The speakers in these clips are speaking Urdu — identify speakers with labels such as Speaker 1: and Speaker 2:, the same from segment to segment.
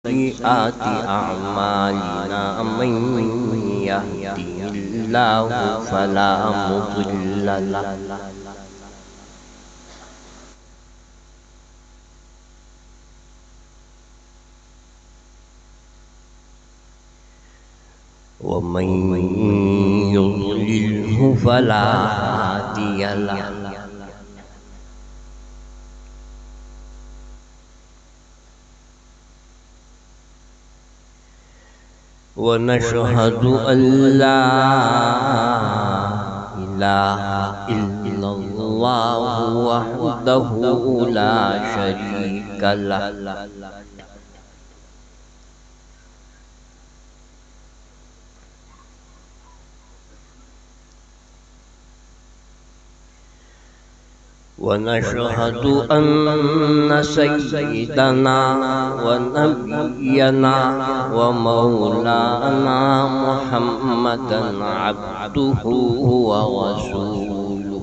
Speaker 1: سيئات أعمالنا من يهده الله فلا مضل له ومن يضلله فلا هادي له ونشهد أن لا إله إلا الله وحده لا شريك له ونشهد أن سيدنا ونبينا ومولانا محمدا عبده ورسوله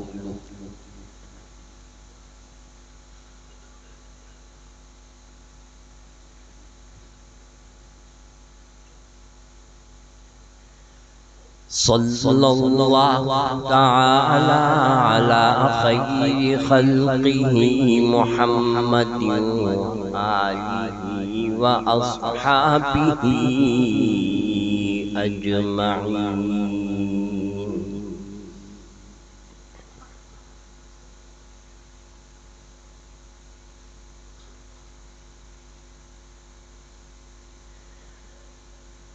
Speaker 1: صلى الله تعالى على خير خلقه محمد وآله وأصحابه أجمعين.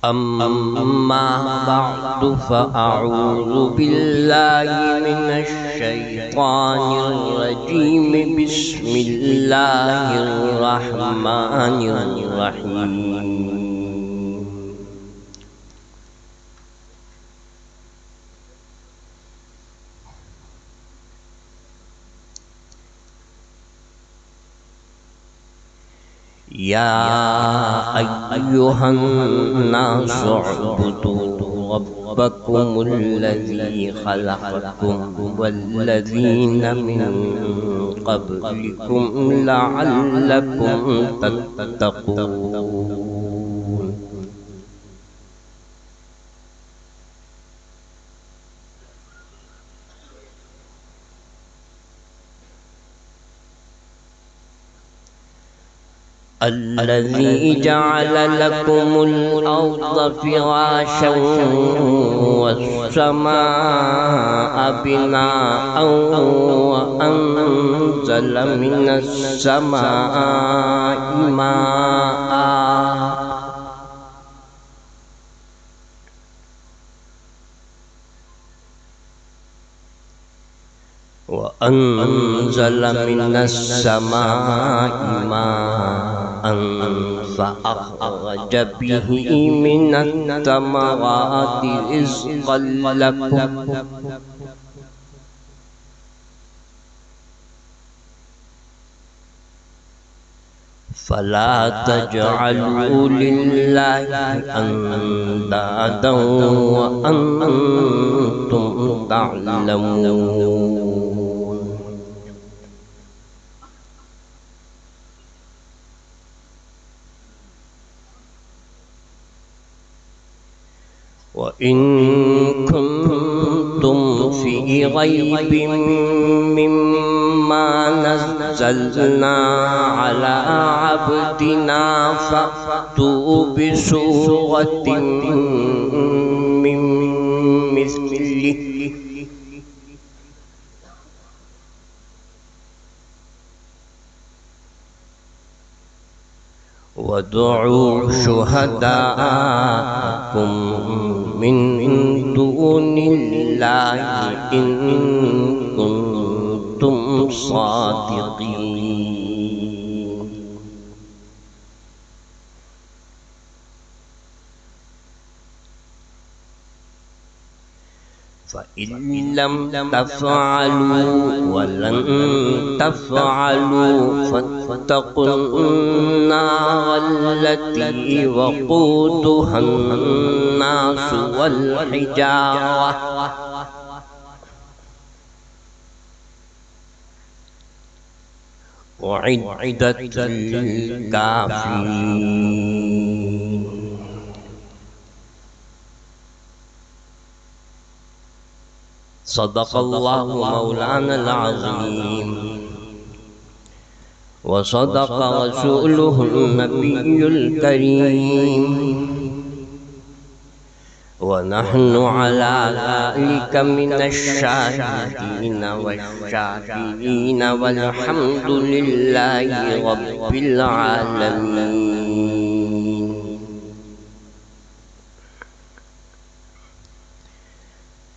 Speaker 1: أما بعد فأعوذ بالله من الشيطان الرجيم. بسم الله الرحمن الرحيم. يا أيها الناس اعبدوا ربكم الذي خلقكم والذين من قبلكم لعلكم تتقون. الذي جعل لكم الأرض فراشا والسماء بناء وأنزل من السماء ماء فأخرج به من الثمرات رزقا لكم فلا تجعلوا لله أندادا وأنتم تعلمون. وإن كنتم في ريب مما نزلنا على عبدنا فأتوا بسورة من مثله وادعوا شهداءكم من دون الله إن كنتم صادقين. فإن لم تفعلوا ولن تفعلوا فاتقوا النار التي وقودها الناس والحجارة أعدت للكافرين. صدق اللہ مولانا العظیم وصدق رسوله النبی الکریم ونحن على ذلك من الشاهدين والشاكرين والحمد لله رب العالمين.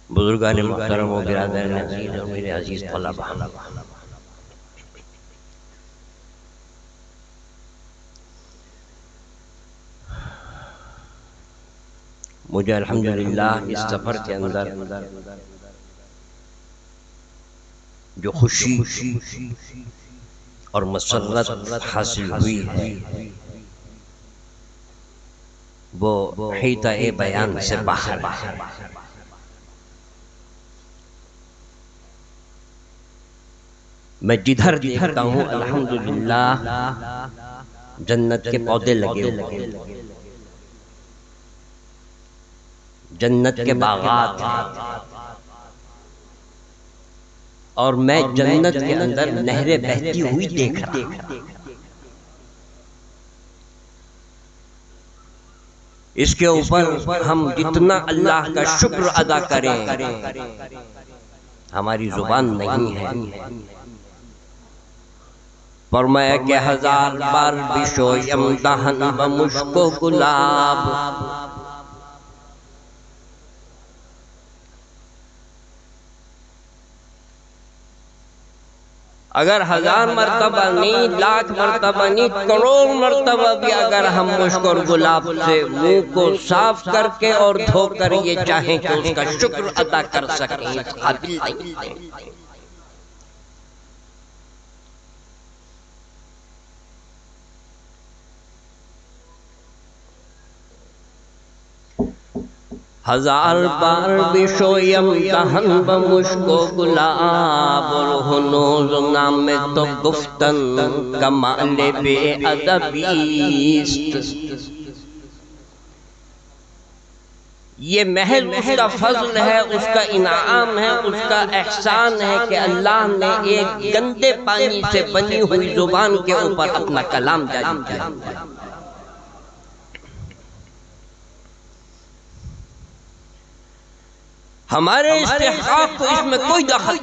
Speaker 1: بزرگان محترم و برادران عزیز اور میرے عزیز طلباء، مجھے الحمدللہ اس سفر کے اندر جو خوشی اور مسرت حاصل ہوئی ہے وہ حیطہ بیان سے باہر ہے. میں جدھر دیکھتا ہوں الحمدللہ جنت کے پودے لگے ہوئے، جنت کے باغات ہیں، اور میں جنت کے اندر نہریں بہتی ہوئی دیکھ رہا ہوں. اس کے اوپر ہم جتنا اللہ کا شکر ادا کریں ہماری زبان نہیں ہے. فرمایا کہ 1000 بار بشویم دہن بمشک و گلاب. اگر 1000 مرتبہ نہیں، لاکھ مرتبہ نہیں، کروڑ مرتبہ بھی اگر ہم مشک اور گلاب سے منہ کو صاف کر کے اور دھو کر یہ چاہیں کہ اس کا شکر ادا کر سکیں، اس قابل نہیں ہے. ہزار بار بشویم دہن بمشک و گلاب، اور ہنوز نام تو گفتن کمال بے ادبیست. یہ محض اس کا فضل ہے، اس کا انعام ہے، اس کا احسان ہے کہ اللہ نے ایک گندے پانی سے بنی ہوئی زبان کے اوپر اپنا کلام جاری کیا. ہمارے استحقاق کو اس میں کوئی دخل.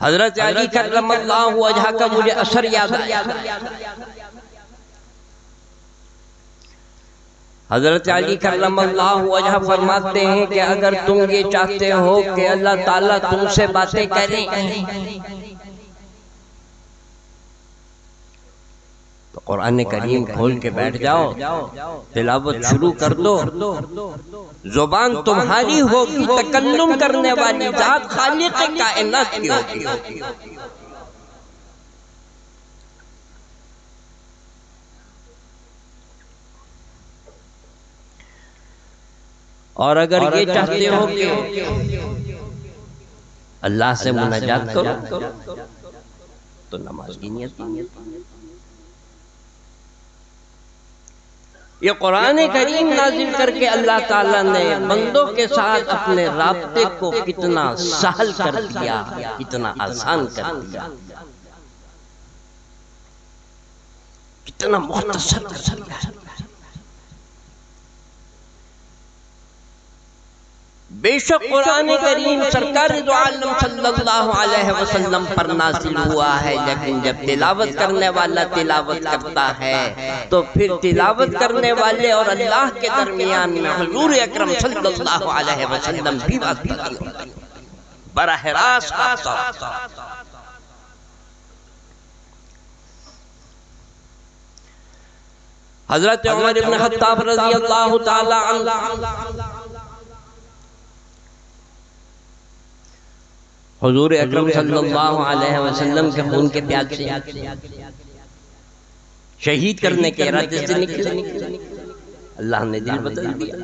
Speaker 1: حضرت علی کرم اللہ وجہہ کا مجھے اثر یاد آیا. حضرت علی کرم اللہ وجہہ فرماتے ہیں کہ اگر تم یہ چاہتے ہو کہ اللہ تعالیٰ تم سے باتیں کریں تو قرآن کریم کھول کے بیٹھ جاؤ، تلاوت شروع کر دو. زبان تمہاری ہوگی، تکلم کرنے والی ذات خالق کائنات کی ہوگی. اور اگر یہ چاہتے ہو کہ اللہ سے مناجات کرو تو نماز کی نیت. یہ قرآن کریم نازل کر کے اللہ تعالیٰ نے بندوں کے ساتھ اپنے رابطے کو کتنا سہل کر دیا، کتنا آسان کر دیا، کتنا مختصر کر دیا. بے شک قرآن کریم سرکار دو عالم صلی اللہ علیہ وسلم پر نازل ہوا ہے، لیکن جب تلاوت کرنے والا تلاوت کرتا ہے تو پھر تلاوت کرنے والے اور اللہ کے درمیان میں حضور اکرم صلی اللہ علیہ وسلم بھی واسطہ ہوتا ہے براہ راست. حضرت عمر بن خطاب رضی اللہ تعالی عنہ حضور اکرم صلی اللہ علیہ وسلم کے خون کے پیاس سے شہید کرنے کے ارادے سے نکلے. اللہ نے دل بدل دیا.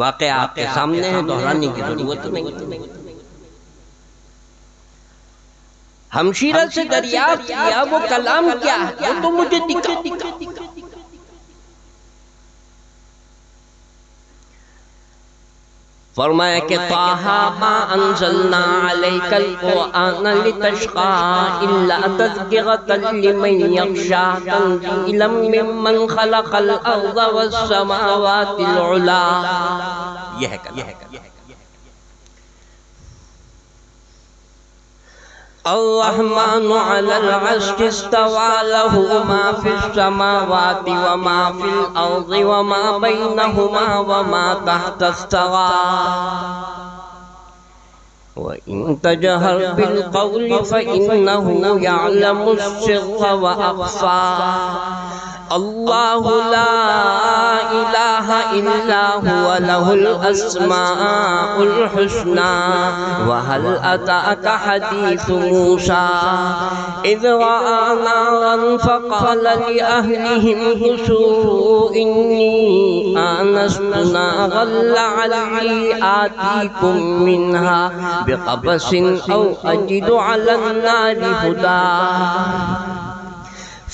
Speaker 1: واقعہ آپ کے سامنے ہے، دہرانے کی ضرورت نہیں. ہمشیرہ سے دریافت کیا وہ کلام کیا ہے، وہ تو مجھے دکھا. فرمایا کہ طٰہٰ ما انزلنا علیک القرآن لتشقى الا تذکرۃ لمن یخشی تنزیلا ممن خلق الارض والسماوات العلی. یہ ہے الرحمن علی العرش استوى له ما في السماوات وما في الأرض وما بينهما وما تحت الثرى وإن تجهر بالقول فإنه يعلم السر وأخفى. اللہ لا الہ الا هو له الاسماء الحسنى. وهل اتاك حديث موسى اذ رأى نارا فقال لأهلهم كثوا إني آنست نارا لعلي آتيكم منها بقبس أو أجد على النار هدى.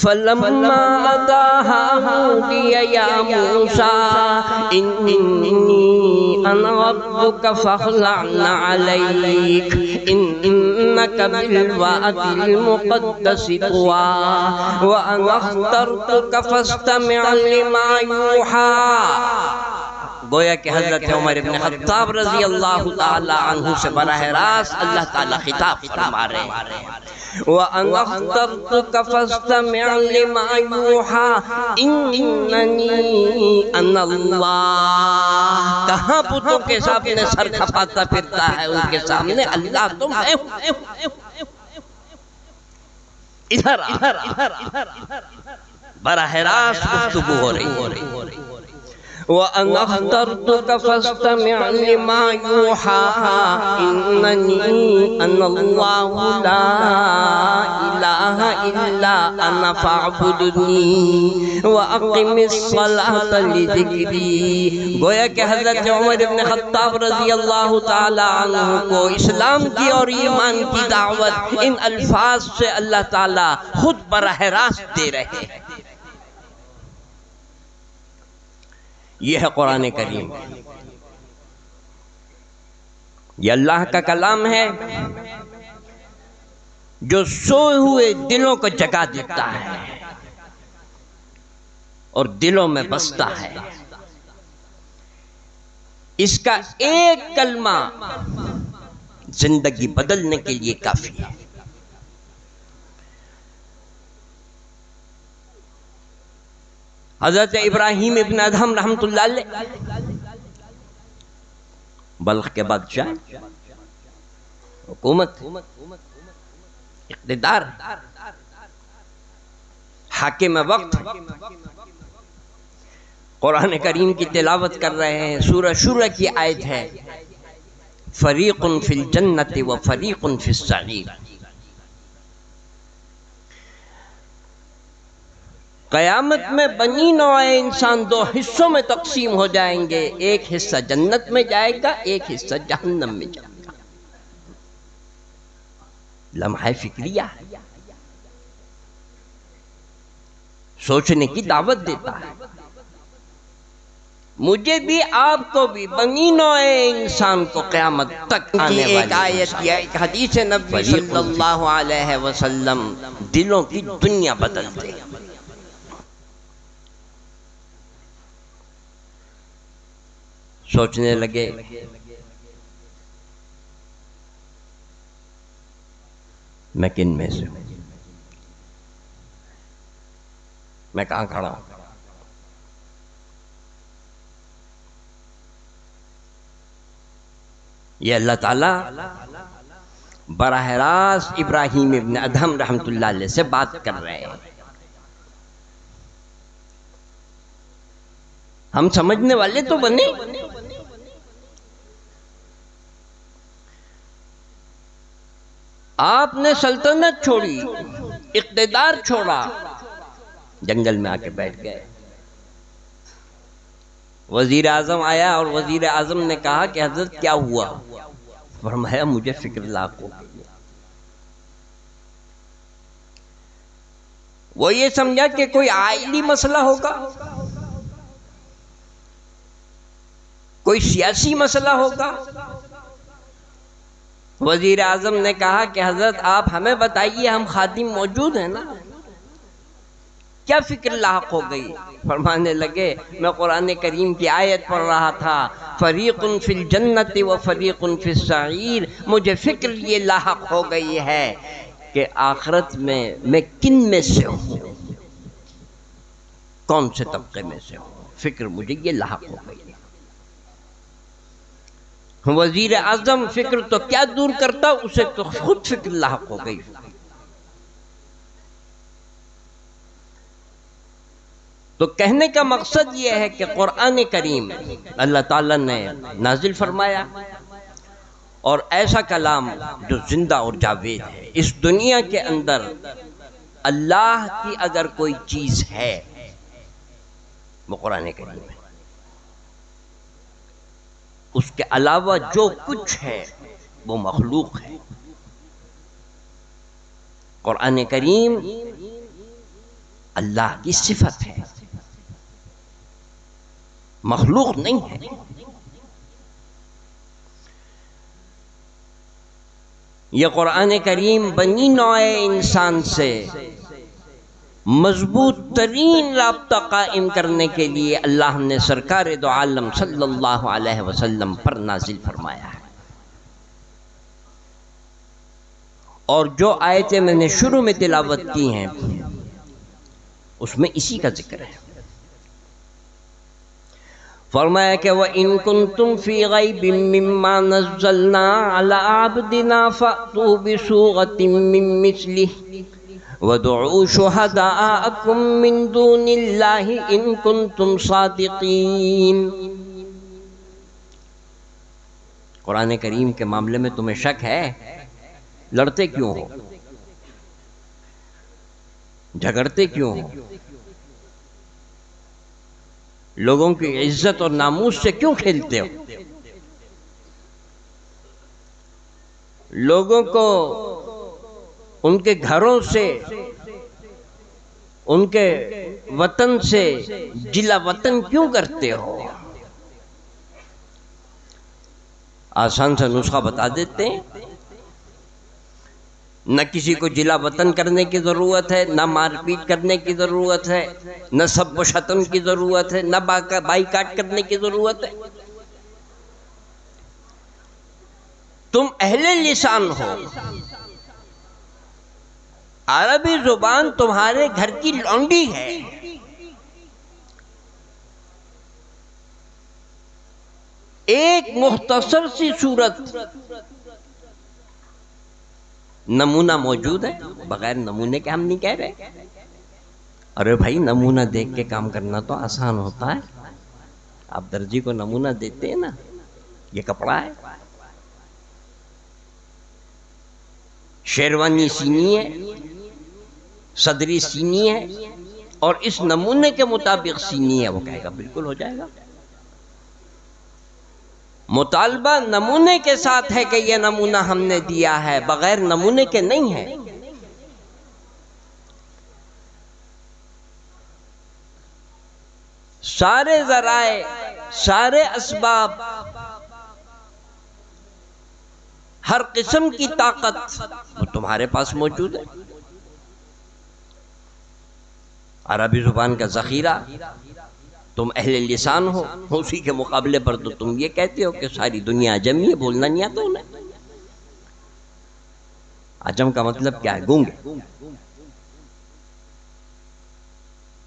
Speaker 1: فلما أتاها نودي يا موسى إني أنا ربك فاخلع عليك إنك بالواد المقدس طوى وأنا اخترتك فاستمع لما يوحى. گویا کہ حضرت عمر بن خطاب رضی اللہ تعالی عنہ سے براہ راست اللہ تعالی خطاب فرما رہے ہیں. وَأَنَا اخْتَرْتُكَ فَاسْتَمِعْ لِمَا يُوحَى إِنَّنِي أَنَا اللَّهُ. کہاں بتوں کے سامنے سر کھپاتا پھرتا ہے، ان کے سامنے اللہ تم ہے. ادھر براہ راست گفتگو ہو رہی ہے. وَأَنَا اخْتَرْتُكَ فَاسْتَمِعْ لِمَا يُوحَى إِنَّنِي أَنَا اللَّهُ لَا إِلَهَ إِلَّا أَنَا فَاعْبُدْنِي وَأَقِمِ الصَّلَاةَ لِذِكْرِي. گویا کہ حضرت عمر بن خطاب رضی اللہ تعالی عنہ کو اسلام کی اور ایمان کی دعوت ان الفاظ سے اللہ تعالی خود براہ راست دے رہے ہیں. یہ ہے قرآن کریم. یہ اللہ کا کلام ہے جو سوئے ہوئے دلوں کو جگا دیتا ہے اور دلوں میں بستا ہے. اس کا ایک کلمہ زندگی بدلنے کے لیے کافی ہے. حضرت ابراہیم ابن ادہم رحمت اللہ علیہ بلخ کے بادشاہ، حکومت، اقتدار، حاکم وقت، قرآن کریم کی تلاوت کر رہے ہیں. سورہ شورى کی آیت ہے فریق فی الجنت و فریق فی السعیر. قیامت میں بنی نوع انسان دو حصوں میں تقسیم ہو جائیں گے. ایک حصہ جنت میں جائے گا، ایک حصہ جہنم میں جائے گا. لمحہ فکریہ سوچنے کی دعوت دیتا ہے. مجھے بھی آپ کو بھی بنی نوع انسان کو قیامت تک آنے والی ایک آیت یا ایک حدیث نبی صلی اللہ علیہ وسلم دلوں کی دنیا بدل دے. سوچنے لگے میں کن میں سے ہوں، میں کہاں کھڑا ہوں. یہ اللہ تعالیٰ براہ راست ابراہیم ابن ادہم رحمت اللہ علیہ سے بات کر رہے ہیں. ہم سمجھنے والے تو بنے. آپ نے سلطنت چھوڑی، اقتدار چھوڑا، جنگل میں آ کے بیٹھ گئے. وزیر اعظم آیا اور وزیر اعظم نے کہا کہ حضرت کیا ہوا؟ فرمایا مجھے فکر لاحق ہو گئی. وہ یہ سمجھا کہ کوئی آئلی مسئلہ ہوگا، کوئی سیاسی مسئلہ ہوگا، وزیر اعظم نے کہا کہ حضرت آپ ہمیں بتائیے، ہم خادم موجود ہیں نا، کیا فکر لاحق ہو گئی؟ فرمانے لگے میں قرآن کریم کی آیت پڑھ رہا تھا، فریق فی الجنت و فریق فی السعیر، مجھے فکر یہ لاحق ہو گئی ہے کہ آخرت میں کن میں سے ہوں، کون سے طبقے میں سے ہوں، فکر مجھے یہ لاحق ہو گئی ہے۔ وزیر اعظم فکر تو کیا دور کرتا، اسے تو خود فکر لاحق ہو گئی۔ تو کہنے کا مقصد یہ ہے کہ قرآن کریم اللہ تعالیٰ نے نازل فرمایا، اور ایسا کلام جو زندہ اور جاوید ہے۔ اس دنیا کے اندر اللہ کی اگر کوئی چیز ہے وہ قرآن کریم ہے، اس کے علاوہ جو کچھ ہے وہ مخلوق ہے۔ قرآن کریم اللہ کی صفت ہے، مخلوق نہیں ہے۔ یہ قرآن کریم بنی نوع انسان سے مضبوط ترین رابطہ قائم کرنے کے لیے اللہ نے سرکار دو عالم صلی اللہ علیہ وسلم پر نازل فرمایا ہے۔ اور جو آیتیں میں نے شروع میں تلاوت کی ہیں اس میں اسی کا ذکر ہے۔ فرمایا کہ وَإِن كُنتُمْ فِي غَيْبٍ مِّمَّا نَزَّلْنَا عَلَىٰ عَبْدِنَا فَأْتُوا بِسُورَةٍ مِّن مِّثْلِهِ وَادْعُوا شُهَدَاءَكُم مِّن دُونِ اللَّهِ إِن كُنتُمْ صَادِقِينَ۔ قرآن کریم کے معاملے میں تمہیں شک ہے؟ لڑتے کیوں ہو؟ جھگڑتے کیوں ہو؟ لوگوں کی عزت اور ناموس سے کیوں کھیلتے ہو؟ لوگوں کو ان کے گھروں سے، ان کے وطن سے جلا وطن کیوں کرتے ہو؟ آسان سا نسخہ بتا دیتے ہیں، نہ کسی کو جلا وطن کرنے کی ضرورت ہے، نہ مار پیٹ کرنے کی ضرورت ہے، نہ سب و شتم کی ضرورت ہے، نہ بائیکاٹ کرنے کی ضرورت ہے۔ تم اہل لسان ہو، عربی زبان تمہارے گھر کی لونڈی ہے۔ ایک مختصر سی صورت نمونہ موجود ہے، بغیر نمونے کے ہم نہیں کہہ رہے۔ ارے بھائی نمونہ دیکھ کے کام کرنا تو آسان ہوتا ہے۔ آپ درجی کو نمونہ دیتے ہیں نا، یہ کپڑا ہے، شیروانی سینی ہے، صدری سینی ہے، اور اس نمونے کے مطابق سینی ہے، وہ کہے گا بالکل ہو جائے گا۔ مطالبہ نمونے کے ساتھ ہے کہ یہ نمونہ ہم نے دیا ہے، بغیر نمونے کے نہیں ہے۔ سارے ذرائع، سارے اسباب، ہر قسم کی طاقت وہ تمہارے پاس موجود ہے۔ عربی زبان کا ذخیرہ، تم اہل لسان ہو، اسی کے مقابلے پر تو تم یہ کہتے ہو کہ ساری دنیا عجمی ہے، بولنا نہیں آتا انہیں۔ عجم کا مطلب کیا ہے؟ گونگے۔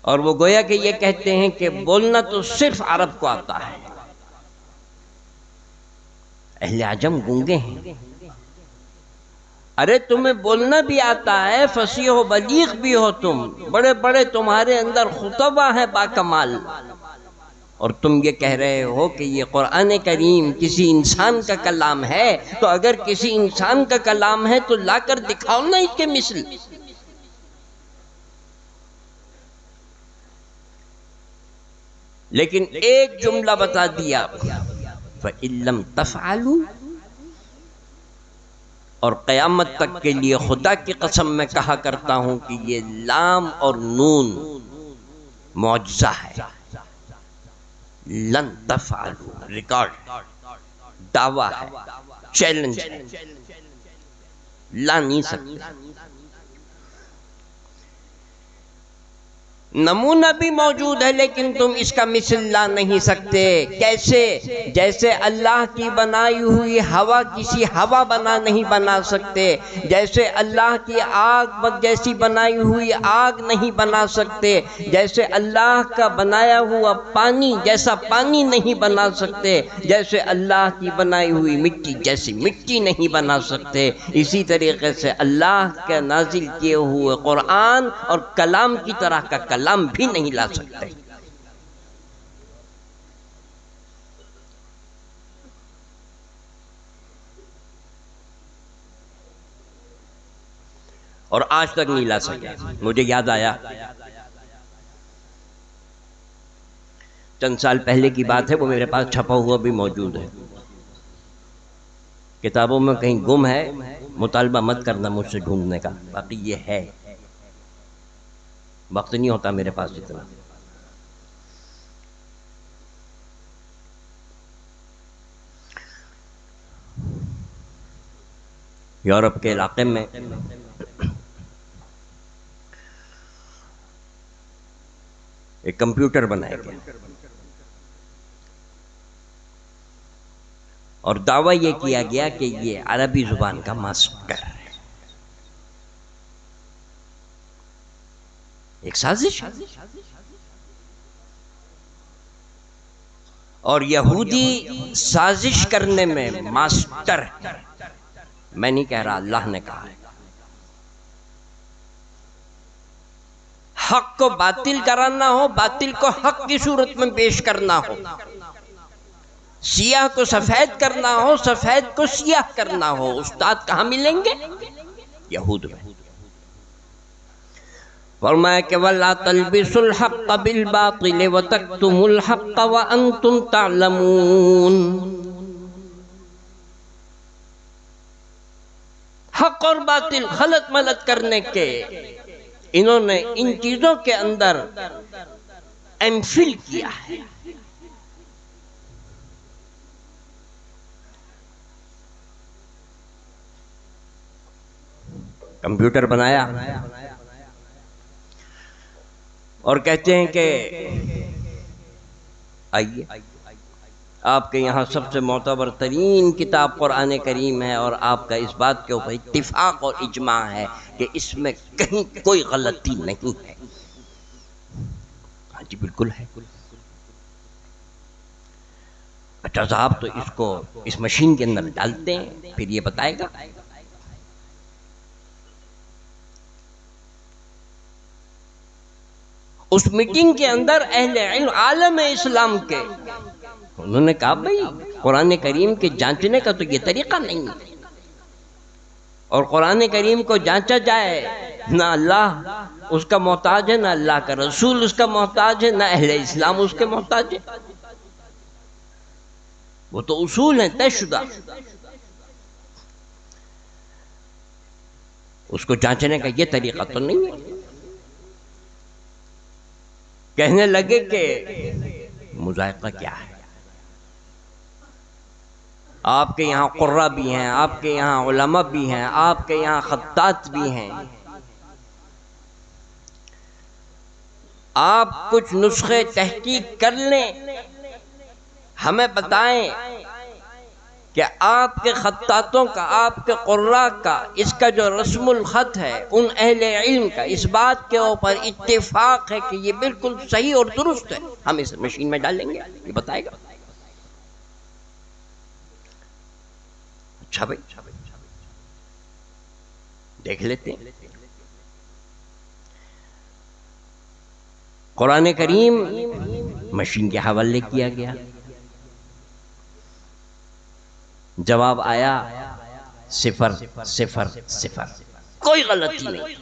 Speaker 1: اور وہ گویا کہ یہ کہتے ہیں کہ بولنا تو صرف عرب کو آتا ہے، اہل عجم گونگے ہیں۔ ارے تمہیں بولنا بھی آتا ہے، فصیح و بلیغ بھی ہو، تم بڑے بڑے تمہارے اندر خطبہ ہیں باکمال، اور تم یہ کہہ رہے ہو کہ یہ قرآن کریم کسی انسان کا کلام ہے۔ تو اگر کسی انسان کا کلام ہے تو لا کر دکھاؤ نا اس کے مثل۔ لیکن ایک جملہ بتا دیا، فَإِن لَّمْ تَفْعَلُوا، اور قیامت تک کے لیے خدا کی قسم میں کہا کرتا ہوں کہ یہ لام اور نون معجزہ ہے، لن تفعلوا، ریکارڈ، دعویٰ ہے، چیلنج ہے، لا نہیں سکتے۔ نمونہ بھی موجود ہے لیکن تم اس کا مثل لا نہیں سکتے۔ کیسے؟ جیسے اللہ کی بنائی ہوئی ہوا کسی ہوا نہیں بنا سکتے، جیسے اللہ کی آگ جیسی بنائی ہوئی آگ نہیں بنا سکتے، جیسے اللہ کا بنایا ہوا پانی جیسا پانی نہیں بنا سکتے، جیسے اللہ کی بنائی ہوئی مٹی جیسی مٹی نہیں بنا سکتے، اسی طریقے سے اللہ کے نازل کیے ہوئے قرآن اور کلام کی طرح کا کلام بھی نہیں لا سکتے۔ اور آج تک نہیں لا سکے۔ مجھے یاد آیا، چند سال پہلے کی بات ہے، وہ میرے پاس چھپا ہوا بھی موجود ہے، کتابوں میں کہیں گم ہے، مطالبہ مت کرنا مجھ سے ڈھونڈنے کا، باقی یہ ہے، وقت نہیں ہوتا میرے پاس اتنا۔ یورپ کے علاقے میں ایک کمپیوٹر بنایا گیا اور دعویٰ یہ کیا گیا کہ یہ عربی زبان کا ماسٹر ہے۔ ایک سازش، اور یہودی سازش کرنے میں ماسٹر ہے۔ میں نہیں کہہ رہا، اللہ نے کہا ہے۔ حق کو باطل کرانا ہو، باطل کو حق کی صورت میں پیش کرنا ہو، سیاہ کو سفید کرنا ہو، سفید کو سیاہ کرنا ہو، استاد کہاں ملیں گے؟ یہود میں۔ فرمایا کہ وَلَا تَلْبِسُوا الْحَقَّ بِالْبَاطِلِ وَتَكْتُمُوا الْحَقَّ وَأَنْتُمْ تَعْلَمُونَ۔ حق اور باطل خلط ملط کرنے کے انہوں نے ان چیزوں کے اندر امفل کیا ہے۔ کمپیوٹر بنایا اور کہتے ہیں کہ آئیے، آپ کے یہاں سب سے معتبر ترین کتاب قرآن کریم ہے، اور آپ کا اس بات کے اوپر اتفاق اور اجماع ہے کہ اس میں کہیں کوئی غلطی نہیں ہے۔ ہاں جی بالکل ہے۔ اچھا صاحب، تو اس کو اس مشین کے اندر ڈالتے ہیں، پھر یہ بتائے گا۔ اس میٹنگ کے اندر اہل علم عالم اسلام کے انہوں نے کہا بھئی قرآن کریم کے جانچنے کا تو یہ طریقہ نہیں ہے، اور قرآن کریم کو جانچا جائے، نہ اللہ اس کا محتاج ہے، نہ اللہ کا رسول اس کا محتاج ہے، نہ اہل اسلام اس کے محتاج ہے، وہ تو اصول ہیں طے شدہ، اس کو جانچنے کا یہ طریقہ تو نہیں ہے۔ کہنے لگے کہ مذائقہ کیا ہے؟ آپ کے یہاں قراء بھی ہیں، آپ کے یہاں علماء بھی ہیں، آپ کے یہاں خطاط بھی ہیں، آپ کچھ نسخے تحقیق کر لیں، ہمیں بتائیں کہ آپ کے خطاطوں کا، آپ کے قراء کا، اس کا جو رسم الخط ہے، ان اہل علم کا اس بات کے اوپر اتفاق ہے کہ یہ بالکل صحیح اور درست ہے، ہم اس مشین میں ڈالیں گے، یہ بتائے گا۔ اچھا بھائی، دیکھ لیتے ہیں۔ قرآن کریم مشین کے حوالے کیا گیا، جواب آیا 0 0 0، کوئی غلطی نہیں۔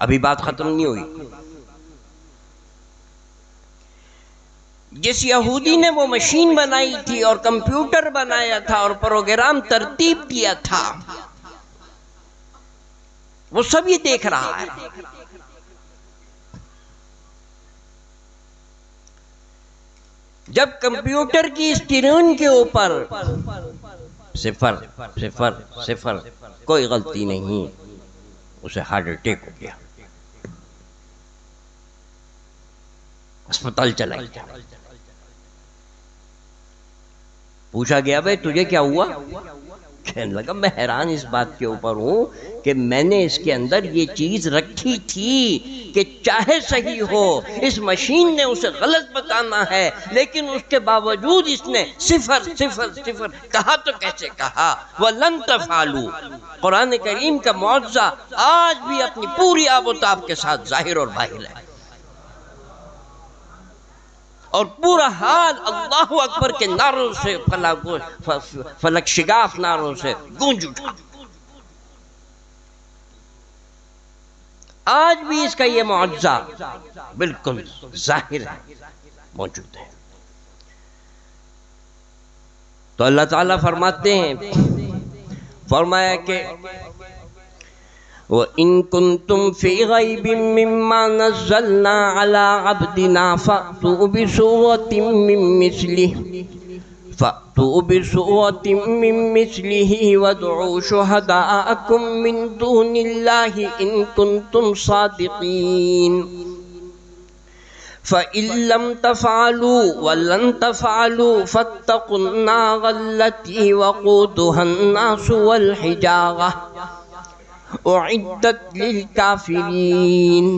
Speaker 1: ابھی بات ختم نہیں ہوئی۔ جس یہودی نے وہ مشین بنائی تھی اور کمپیوٹر بنایا تھا اور پروگرام ترتیب کیا تھا، وہ سب یہ دیکھ رہا ہے۔ جب کمپیوٹر کی اسکرین کے اوپر صفر صفر صفر کوئی غلطی نہیں، اسے ہارٹ اٹیک ہو گیا، اسپتال چلا گیا۔ پوچھا گیا بھائی تجھے کیا ہوا؟ کہنے لگا میں حیران اس بات کے اوپر ہوں کہ میں نے اس کے اندر یہ چیز رکھی تھی کہ چاہے صحیح ہو، اس مشین نے اسے غلط بتانا ہے، لیکن اس کے باوجود اس نے صفر صفر صفر کہا تو کیسے کہا؟ وَلَن تَفْعَلُوا۔ قرآن کریم کا معجزہ آج بھی اپنی پوری آب و تاب کے ساتھ ظاہر اور باہر ہے، اور پورا حال اللہ اکبر کے نعروں سے فلک شگاف نعروں سے گونج اٹھا۔ آج بھی اس کا یہ معجزہ بالکل ظاہر ہے، موجود ہے۔ تو اللہ تعالیٰ فرماتے ہیں، فرمایا کہ وَإِن كُنتُمْ فِي غَيْبٍ مِّمَّا نَزَّلْنَا عَلَىٰ عَبْدِنَا فَأْتُوا بِسُورَةٍ مِّن مِّثْلِهِ وَادْعُوا شُهَدَاءَكُم مِّن دُونِ اللَّهِ إِن كُنتُمْ صَادِقِينَ فَإِن لَّمْ تَفْعَلُوا وَلَن تَفْعَلُوا فَاتَّقُوا النَّارَ الَّتِي وَقُودُهَا النَّاسُ وَالْحِجَارَةُ اعدت للکافرین۔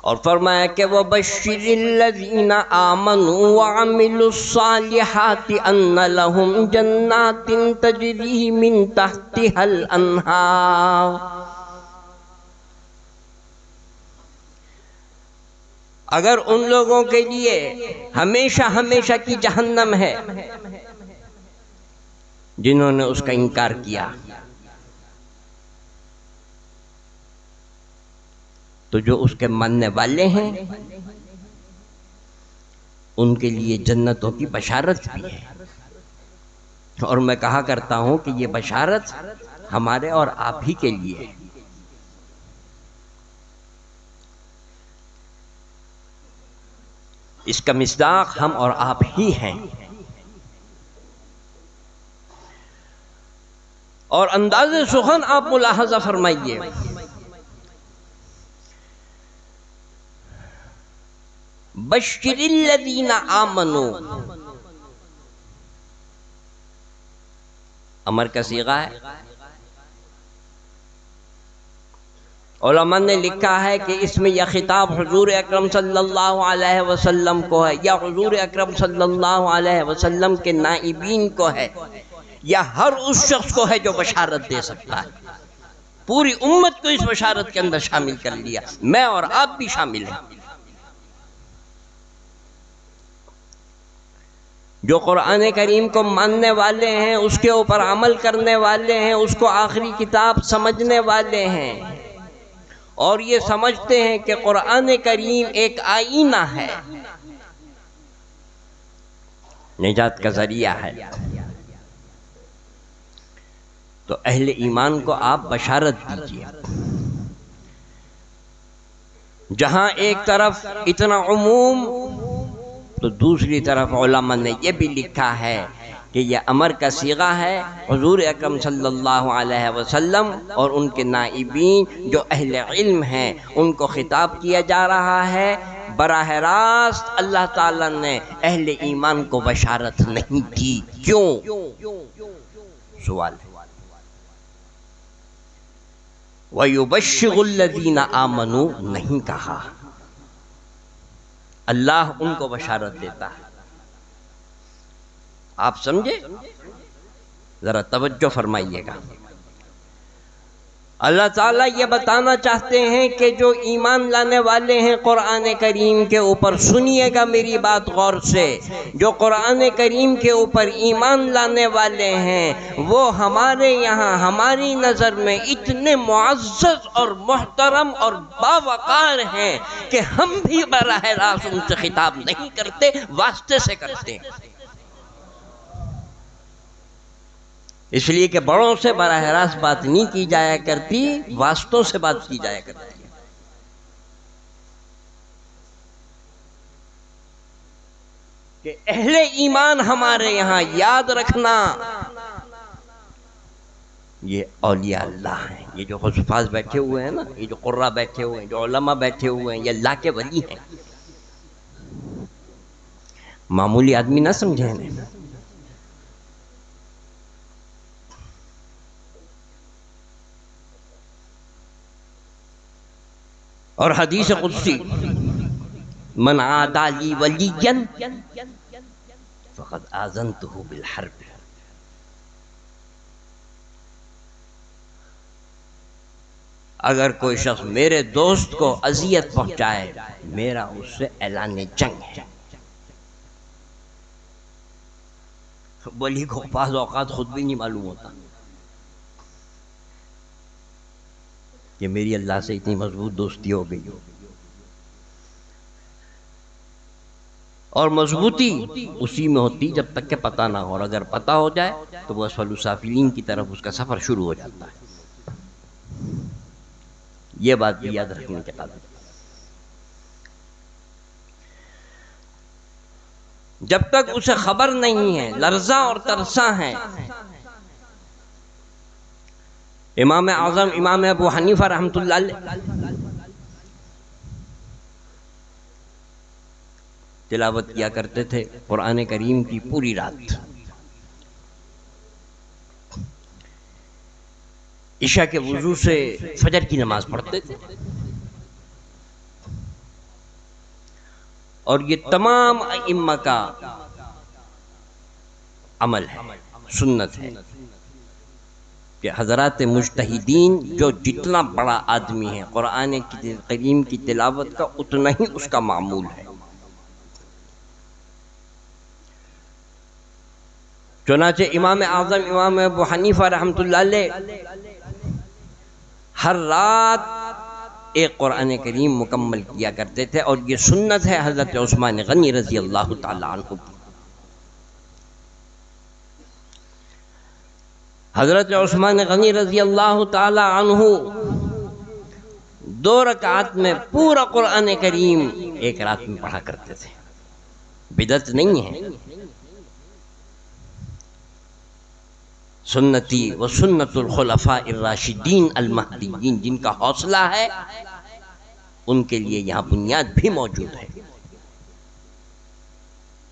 Speaker 1: اور فرمایا کہ وَبَشِّرِ الَّذِينَ آمَنُوا وَعَمِلُوا الصَّالِحَاتِ أَنَّ لَهُمْ جَنَّاتٍ تَجْرِي مِن تَحْتِهَا الْأَنْهَارُ۔ اگر ان لوگوں کے لیے ہمیشہ ہمیشہ کی جہنم ہے جنہوں نے اس کا انکار کیا، تو جو اس کے ماننے والے ہیں ان کے لیے جنتوں کی بشارت بھی ہے۔ اور میں کہا کرتا ہوں کہ یہ بشارت ہمارے اور آپ ہی کے لیے ہے۔ اس کا مصداق ہم اور آپ ہی ہیں۔ اور انداز سخن آپ ملاحظہ فرمائیے، بشر الذین آمنوا، امر کا صیغہ ہے۔ علماء نے لکھا ہے کہ اس میں یہ خطاب حضور اکرم صلی اللہ علیہ وسلم کو ہے، یا حضور اکرم صلی اللہ علیہ وسلم کے نائبین کو ہے، یا ہر اس شخص کو ہے جو بشارت دے سکتا ہے۔ پوری امت کو اس بشارت کے اندر شامل کر لیا، میں اور آپ بھی شامل ہیں۔ جو قرآن کریم کو ماننے والے ہیں، اس کے اوپر عمل کرنے والے ہیں، اس کو آخری کتاب سمجھنے والے ہیں، اور یہ سمجھتے ہیں کہ قرآن کریم ایک آئینہ ہے، نجات کا ذریعہ ہے، تو اہل ایمان کو آپ بشارت دیجئے۔ جہاں ایک طرف اتنا عموم، تو دوسری طرف علماء نے یہ بھی لکھا ہے کہ یہ امر کا صیغہ ہے، حضور اکرم صلی اللہ علیہ وسلم اور ان کے نائبین جو اہل علم ہیں ان کو خطاب کیا جا رہا ہے۔ براہ راست اللہ تعالیٰ نے اہل ایمان کو بشارت نہیں دی، کیوں؟ سوال ہے۔ وَيُبَشِّرُ الَّذِينَ آمَنُوا نہیں کہا، اللہ ان کو بشارت دیتا ہے۔ آپ سمجھے؟ ذرا توجہ فرمائیے گا۔ اللہ تعالیٰ یہ بتانا چاہتے ہیں کہ جو ایمان لانے والے ہیں قرآن کریم کے اوپر، سنیے گا میری بات غور سے، جو قرآن کریم کے اوپر ایمان لانے والے ہیں وہ ہمارے یہاں ہماری نظر میں اتنے معزز اور محترم اور باوقار ہیں کہ ہم بھی براہ راست ان سے خطاب نہیں کرتے، واسطے سے کرتے ہیں۔ اس لیے کہ بڑوں سے براہ راست بات نہیں کی جایا کرتی، واسطوں سے بات کی جایا کرتی ہے۔ کہ اہل ایمان ہمارے یہاں یاد رکھنا، یہ اولیاء اللہ ہیں، یہ جو حفاظ بیٹھے ہوئے ہیں نا، یہ جو قرہ بیٹھے ہوئے ہیں، جو علماء بیٹھے ہوئے ہیں، یہ اللہ کے ولی ہیں، معمولی آدمی نہ سمجھیں انہیں۔ اور حدیث قدسی، من عادى لي وليا فقد آذنته بالحرب، اگر کوئی شخص میرے دوست کو اذیت پہنچائے میرا اس سے اعلان جنگ ہے۔ ولی کو بعض اوقات خود بھی نہیں معلوم ہوتا کہ میری اللہ سے اتنی مضبوط دوستی ہو گئی ہو، اور مضبوطی اسی میں ہوتی جب تک کہ پتہ نہ ہو، اور اگر پتہ ہو جائے تو وہ اسفل السافلین کی طرف اس کا سفر شروع ہو جاتا ہے۔ یہ بات بھی یاد رکھنے کے قابل۔ جب تک اسے خبر نہیں ہے، لرزاں اور ترساں ہیں۔ امام اعظم امام ابو حنیفہ رحمۃ اللہ علیہ تلاوت کیا کرتے تھے قرآن کریم کی پوری رات، عشاء کے وضو سے فجر کی نماز پڑھتے تھے، اور یہ تمام ائمہ کا عمل ہے، سنت ہے کہ حضرات مجتہدین جو جتنا بڑا آدمی ہے قرآن کریم کی تلاوت کا اتنا ہی اس کا معمول ہے۔ چنانچہ امام اعظم امام ابو حنیفہ رحمۃ اللہ علیہ ہر رات ایک قرآن کریم مکمل کیا کرتے تھے، اور یہ سنت ہے حضرت عثمان غنی رضی اللہ تعالی عنہ کی۔ حضرت عثمان غنی رضی اللہ تعالی عنہ 2 رکعات میں پورا قرآن کریم ایک رات میں پڑھا کرتے تھے، بدعت نہیں ہے۔ سنتی و سنت الخلفاء الراشدین المہدیین، جن کا حوصلہ ہے ان کے لیے یہاں بنیاد بھی موجود ہے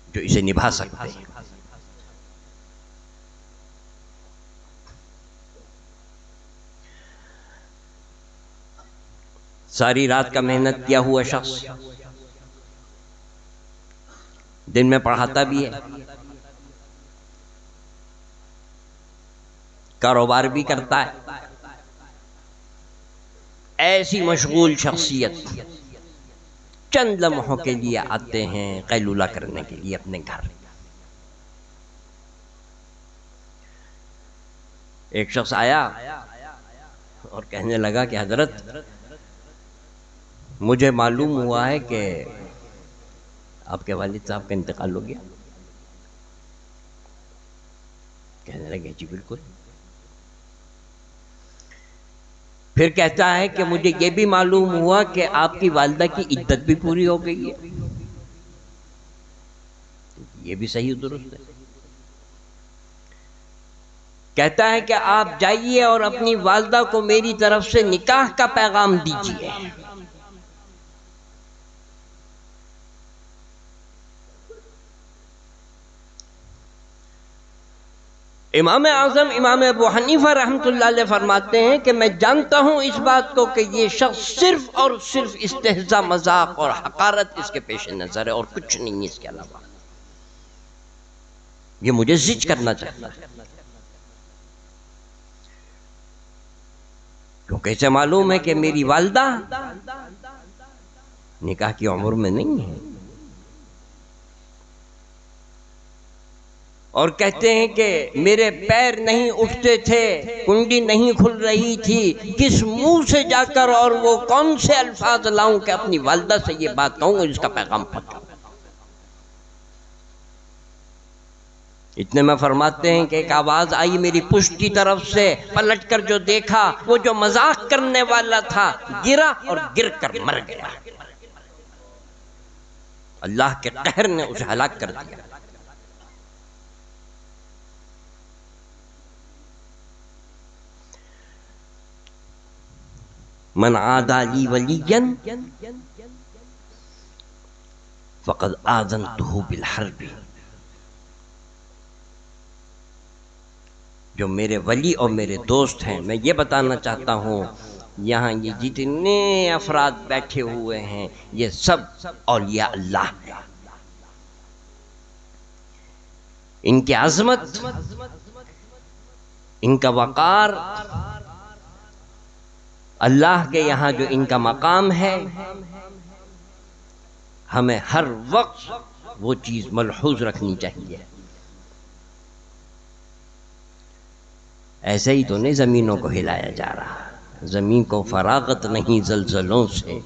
Speaker 1: جو اسے نبھا سکتے ہیں۔ ساری رات کا محنت کیا ہوا شخص دن میں پڑھاتا بھی ہے، کاروبار بھی کرتا ہے، ایسی مشغول شخصیت چند لمحوں کے لیے آتے ہیں قیلولہ کرنے کے لیے اپنے گھر۔ ایک شخص آیا اور کہنے لگا کہ حضرت مجھے معلوم ہوا ہے کہ آپ کے والد صاحب کا انتقال ہو گیا۔ کہنے لگے جی بالکل۔ پھر کہتا ہے کہ مجھے یہ بھی معلوم ہوا کہ آپ کی والدہ کی عدت بھی پوری ہو گئی ہے۔ یہ بھی صحیح درست ہے۔ کہتا ہے کہ آپ جائیے اور اپنی والدہ کو میری طرف سے نکاح کا پیغام دیجیے۔ امام اعظم امام ابو حنیفہ رحمۃ اللہ علیہ فرماتے ہیں کہ میں جانتا ہوں اس بات کو کہ یہ شخص صرف اور صرف استہزاء، مذاق اور حقارت اس کے پیش نظر ہے، اور کچھ نہیں اس کے علاوہ۔ یہ مجھے زج کرنا چاہتا ہے، کیونکہ اسے معلوم ہے کہ میری والدہ نکاح کی عمر میں نہیں ہے، اور کہتے ہیں کہ میرے پیر نہیں اٹھتے تھے، کنڈی نہیں کھل رہی تھی، کس منہ سے جا کر اور وہ کون سے الفاظ لاؤں کہ اپنی والدہ سے یہ بات کہوں اور اس کا پیغام پہنچاؤں۔ اتنے میں فرماتے ہیں کہ ایک آواز آئی میری پشت کی طرف سے، پلٹ کر جو دیکھا وہ جو مذاق کرنے والا تھا گرا اور گر کر مر گیا۔ اللہ کے قہر نے اسے ہلاک کر دیا۔ من عادى لي وليا فقد آذنته بالحرب، جو میرے ولی اور میرے دوست ہیں، میں یہ بتانا چاہتا ہوں یہاں یہ جتنے افراد بیٹھے ہوئے ہیں یہ سب اولیاء اللہ ہیں۔ ان کی عظمت، ان کا وقار، اللہ کے یہاں جو ان کا مقام ہے، ہمیں ہر وقت وہ چیز ملحوظ رکھنی چاہیے۔ ایسے ہی تو نہیں زمینوں کو ہلایا جا رہا، زمین کو فراغت نہیں زلزلوں سے،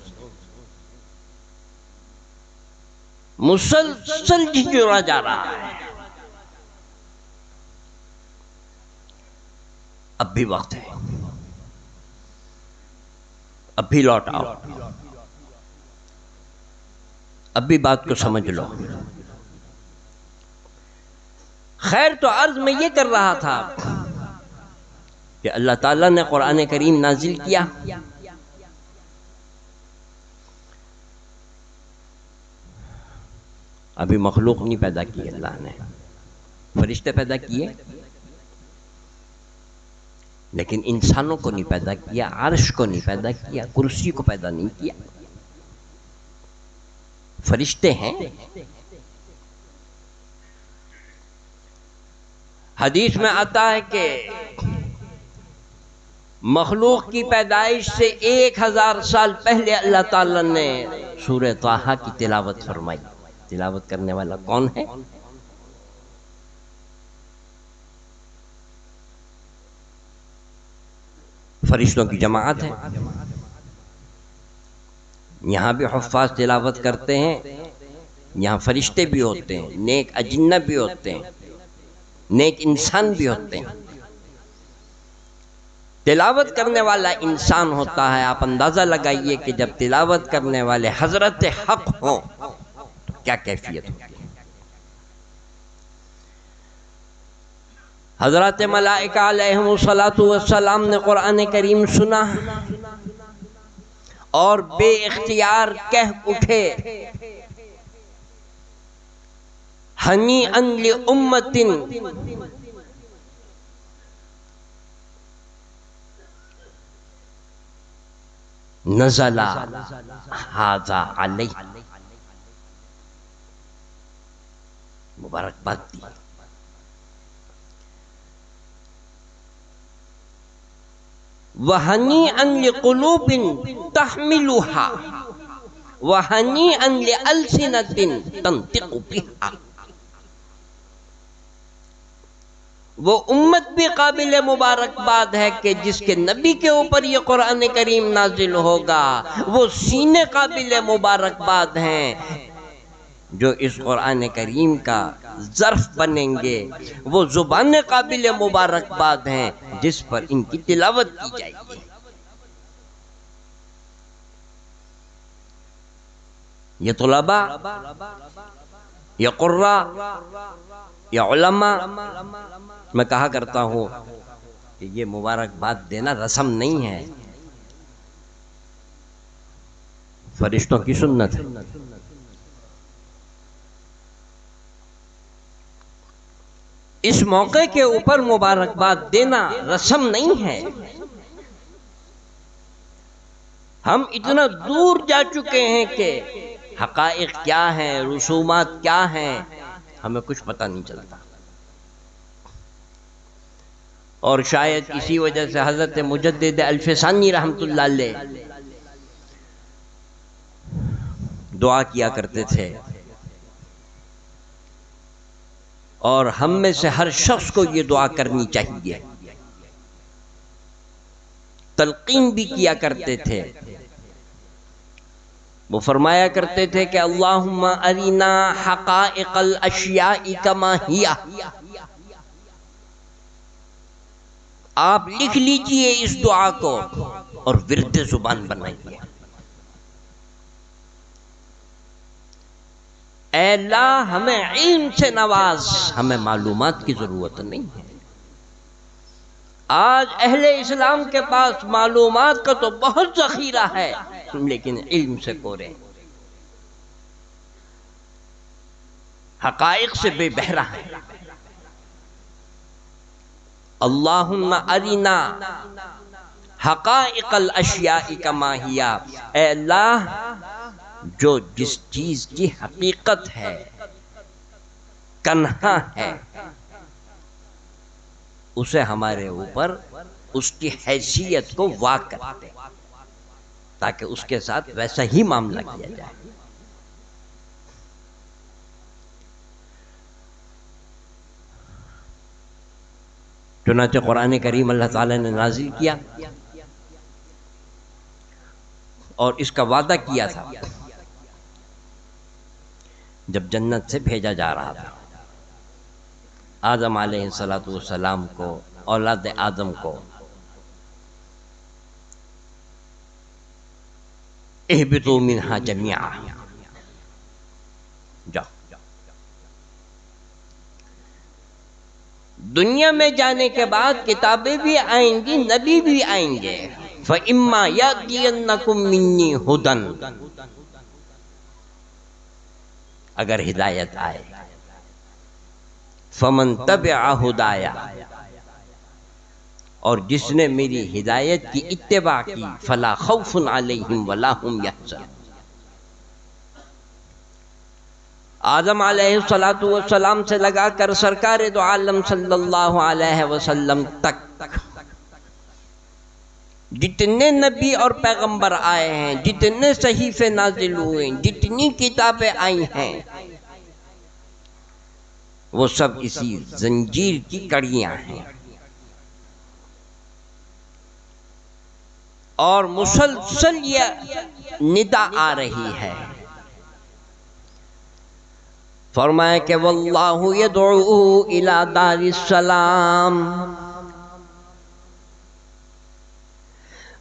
Speaker 1: مسلسل جھنجھوڑا جا رہا ہے۔ اب بھی وقت ہے، اب بھی لوٹ آؤ، اب بھی بات کو سمجھ لو۔ خیر تو عرض میں یہ کر رہا تھا کہ اللہ تعالیٰ نے قرآن کریم نازل کیا، ابھی مخلوق نہیں پیدا کی، اللہ نے فرشتے پیدا کیے لیکن انسانوں کو نہیں پیدا کیا، عرش کو نہیں پیدا کیا، کرسی کو پیدا نہیں کیا۔ فرشتے ہیں۔ حدیث میں آتا ہے کہ مخلوق کی پیدائش سے 1000 سال پہلے اللہ تعالیٰ نے سورہ طٰہٰ کی تلاوت فرمائی۔ تلاوت کرنے والا کون ہے؟ فرشتوں کی جماعت ہے۔ یہاں بھی حفاظ تلاوت کرتے ہیں، یہاں فرشتے بھی ہوتے ہیں، نیک اجنہ بھی ہوتے ہیں، نیک انسان بھی ہوتے ہیں۔ تلاوت کرنے والا انسان ہوتا ہے، آپ اندازہ لگائیے کہ جب تلاوت کرنے والے حضرت حق ہوں تو کیا کیفیت ہوگی۔ حضرات ملائکہ علیہم السلام نے قرآن کریم سنا اور بے اختیار کہہ اٹھے، ہنیئا لأمت نزل ھذا علیہ، مبارکباد دی۔ وَہَنِيئًا لِقُلُوبٍ تَحْمِلُهَا وَہَنِيئًا لِأَلْسِنَةٍ تَنْطِقُ بِهَا۔ وہ امت بھی قابل مبارکباد ہے کہ جس کے نبی کے اوپر یہ قرآن کریم نازل ہوگا، وہ سینے قابل مبارکباد ہیں جو اس قرآن کریم کا ظرف بنیں گے، وہ زبانیں قابل مبارکباد ہیں جس پر ان کی تلاوت کی جائے گی۔ یہ طلباء، یہ قراء، یہ علماء، میں کہا کرتا ہوں کہ یہ مبارکباد دینا رسم نہیں ہے، فرشتوں کی سنت ہے۔ اس موقع کے اوپر مبارکباد دینا رسم نہیں ہے۔ ہم اتنا دور جا چکے ہیں کہ حقائق کیا ہیں، رسومات کیا ہیں، ہمیں کچھ پتہ نہیں چلتا۔ اور شاید اسی وجہ سے حضرت مجدد الفسانی رحمت اللہ علیہ دعا کیا کرتے تھے، اور ہم میں سے ہر شخص کو یہ دعا کرنی چاہیے، تلقین بھی کیا کرتے تھے۔ وہ فرمایا کرتے تھے کہ اللہم ارینا حقائق الاشیاء کما ہی، آپ لکھ لیجئے اس دعا کو اور ورد زبان بنائیے. اے اللہ ہمیں علم سے نواز، ہمیں معلومات کی ضرورت نہیں ہے. آج اہل اسلام کے پاس معلومات کا تو بہت ذخیرہ ہے لیکن علم سے کورے، حقائق سے بے بہرہ ہے. اللہم ارنا حقائق الاشیاء کما ہی. اے اللہ جو جس چیز کی حقیقت ہے، کنہا ہے، اسے ہمارے اوپر اس کی حیثیت کو واقع کرتے تاکہ اس کے ساتھ ویسا ہی معاملہ کیا جائے. چنانچہ قرآن کریم اللہ تعالی نے نازل کیا اور اس کا وعدہ کیا تھا جب جنت سے بھیجا جا رہا تھا آدم علیہ السلام کو، اولاد آدم کو. اہبطوا منہا جمیعا، جاؤ. دنیا میں جانے کے بعد کتابیں بھی آئیں گی، نبی بھی آئیں گے. فَإِمَّا يَأْتِيَنَّكُم مِّنِّي هُدًى، اگر ہدایت آئے. فَمَن تَبِعَ هُدَايَ، اور جس نے میری ہدایت کی اتباع کی. فَلَا خَوْفٌ عَلَيْهِمْ وَلَا هُمْ يَحْزَنُونَ. آدم علیہ السلام سے لگا کر سرکار دو عالم صلی اللہ علیہ وسلم تک جتنے نبی اور پیغمبر آئے ہیں، جتنے صحیفے نازل ہوئے، جتنی کتابیں آئی ہیں، وہ سب اسی زنجیر کی کڑیاں ہیں. اور مسلسل یہ ندا آ رہی ہے. فرمایا کہ واللہ یدعو الی دار السلام،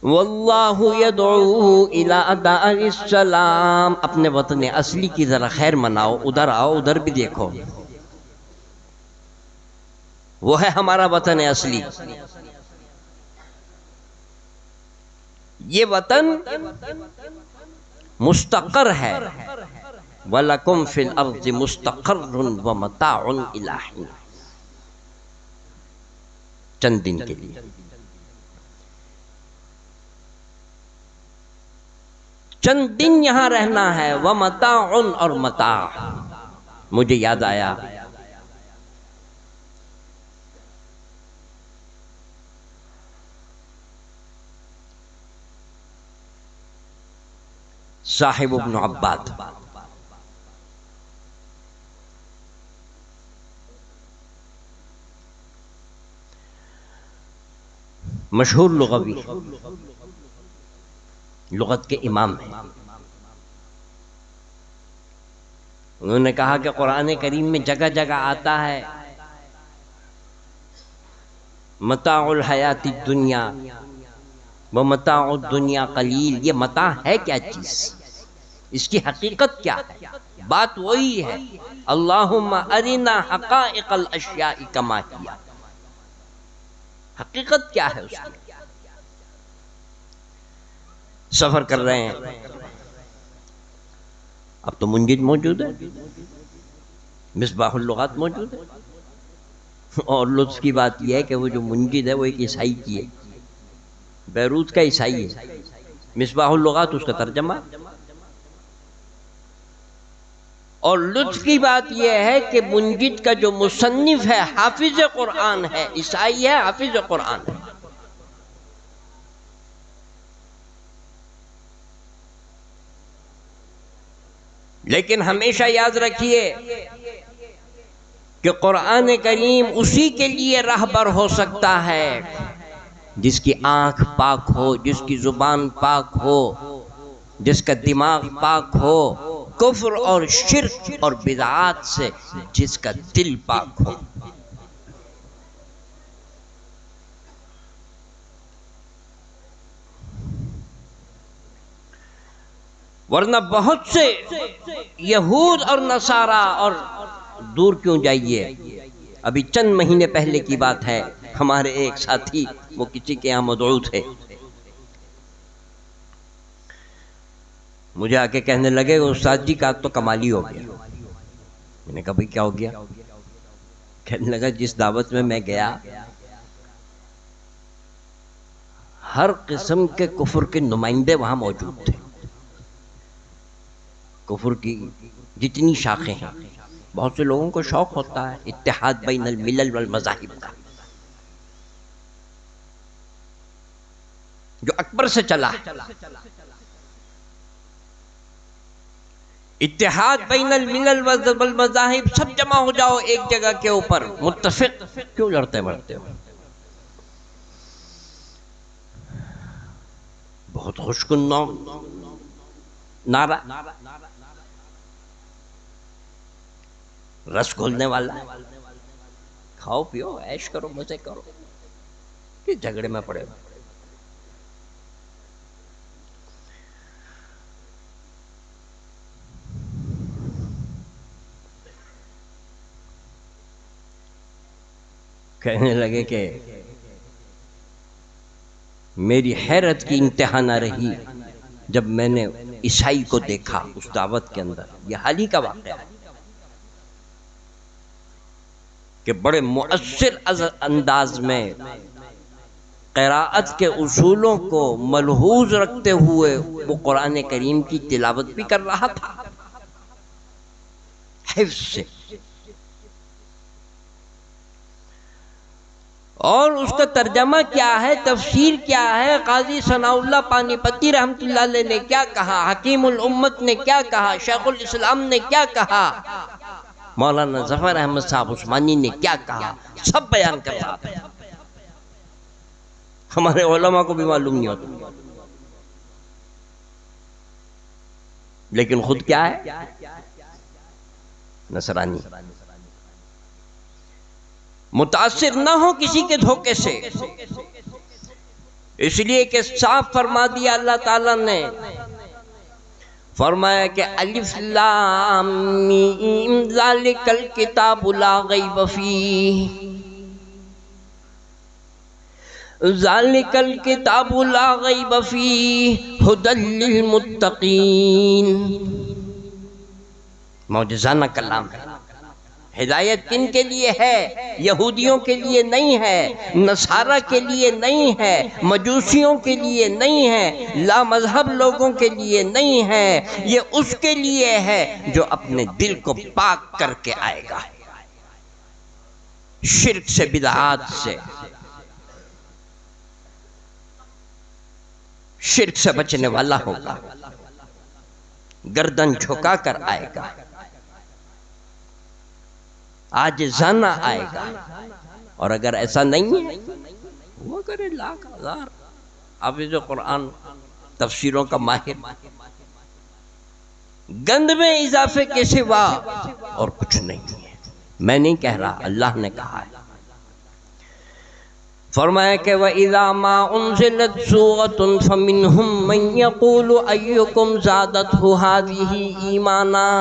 Speaker 1: واللہ یدعو الی دار السلام. اپنے وطن اصلی کی ذرا خیر مناؤ، ادھر آؤ، ادھر بھی دیکھو. وہ ہے ہمارا وطن اصلی. یہ وطن مستقر ہے. وَلَكُمْ فِي الْأَرْضِ مُسْتَقَرٌ وَمَتَاعٌ إِلَىٰ حِينٍ، چند دن کے لیے. چند دن یہاں رہنا ہے. وَمَتَاعٌ، اور متاع. مجھے یاد آیا صاحب ابن عباد، مشہور لغوی، لغت کے امام ہیں. انہوں نے کہا کہ قرآن کریم میں جگہ جگہ آتا ہے متاع الحیات الدنیا ومتاع الدنیا قلیل. یہ متاع ہے کیا چیز؟ اس کی حقیقت کیا ہے؟ بات وہی ہے. اللہم ارنا حقائق الاشیاء کما ہی. حقیقت کیا ہے اس کی؟ سفر کر رہے ہیں، اب تو منجد موجود ہے، مصباح اللغات موجود ہے. اور لطف کی بات یہ ہے کہ وہ جو منجد ہے وہ ایک عیسائی کی ہے، بیروت کا عیسائی ہے. مصباح اللغات اس کا ترجمہ. اور لطف کی بات یہ ہے کہ منجد کا جو مصنف ہے حافظ قرآن ہے، عیسائی ہے، حافظ قرآن ہے. لیکن ہمیشہ یاد رکھیے کہ قرآن کریم اسی کے لیے راہبر ہو سکتا ہے جس کی آنکھ پاک ہو، جس کی زبان پاک ہو، جس کا دماغ پاک ہو، کفر اور شرک اور بدعات سے جس کا دل پاک ہو. ورنہ بہت سے یہود اور نصارہ، اور دور کیوں جائیے، ابھی چند مہینے پہلے کی بات ہے، ہمارے ایک ساتھی وہ کسی کے یہاں مدعو تھے، مجھے آ کے کہنے لگے استاد جی کا تو کمال ہی ہو گیا۔ میں نے کہا بھائی کیا ہو گیا؟ کہنے لگا جس دعوت میں میں گیا ہر قسم کے کفر کے نمائندے وہاں موجود تھے، کفر کی جتنی شاخیں ہیں۔ بہت سے لوگوں کو شوق ہوتا ہے اتحاد بین الملل والمذاہب کا، جو اکبر سے چلا، اتحاد بین الملل والمذاہب، سب جمع ہو جاؤ ایک جگہ کے اوپر متفق، کیوں لڑتے مرتے ہو؟ بہت خوش کن نعرہ، رس گھولنے والا، کھاؤ پیو عیش کرو مزے کرو، کہ جھگڑے میں پڑے ہو۔ کہنے لگے کہ میری حیرت کی انتہا نہ رہی جب میں نے عیسائی کو دیکھا اس دعوت کے اندر، یہ حال ہی کا واقعہ ہے، کہ بڑے مؤثر انداز میں قراءت کے اصولوں کو ملحوظ رکھتے ہوئے وہ قرآن کریم کی تلاوت بھی کر رہا تھا حفظ سے، اور اس کا ترجمہ کیا ہے، تفسیر کیا ہے، قاضی ثناء اللہ پانی پتی رحمت اللہ علیہ نے کیا کہا، حکیم الامت نے کیا کہا، شیخ الاسلام نے کیا کہا، مولانا ظفر احمد صاحب عثمانی نے کیا کہا، سب بیان کر رہا تھا۔ ہمارے علماء کو بھی معلوم نہیں ہوتا، لیکن خود کیا ہے، نصرانی۔ متاثر نہ ہو کسی کے دھوکے سے، اس لیے کہ صاف فرما دیا اللہ تعالیٰ نے، فرمایا کہ الف لام میم ذالک الکتاب لا غیب فیہ، ذالک الکتاب لا غیب فیہ ھدی للمتقین۔ معجزانہ کلام ہے، ہدایت کن کے لیے ہے؟ یہودیوں کے لیے نہیں ہے، نصارہ کے لیے نہیں ہے، مجوسیوں کے لیے نہیں ہے، لا مذہب لوگوں کے لیے نہیں ہے، یہ اس کے لیے ہے جو اپنے دل کو پاک کر کے آئے گا، شرک سے، بدعات سے، شرک سے بچنے والا ہوگا، گردن جھکا کر آئے گا، عاجزانہ آئے گا۔ اور اگر ایسا نہیں ہے وہ کرے لاکھ ہزار حافظ قرآن، تفسیروں کا ماہر، گند میں اضافے کے سوا اور کچھ نہیں ہے۔ میں نہیں کہہ رہا، اللہ نے کہا ہے، فرمایا کہ وَإِذَا مَا أُنزِلَتْ سُورَةٌ فَمِنْهُمْ مَنْ يَقُولُ أَيُّكُمْ زَادَتْهُ هَذِهِ إِيمَانًا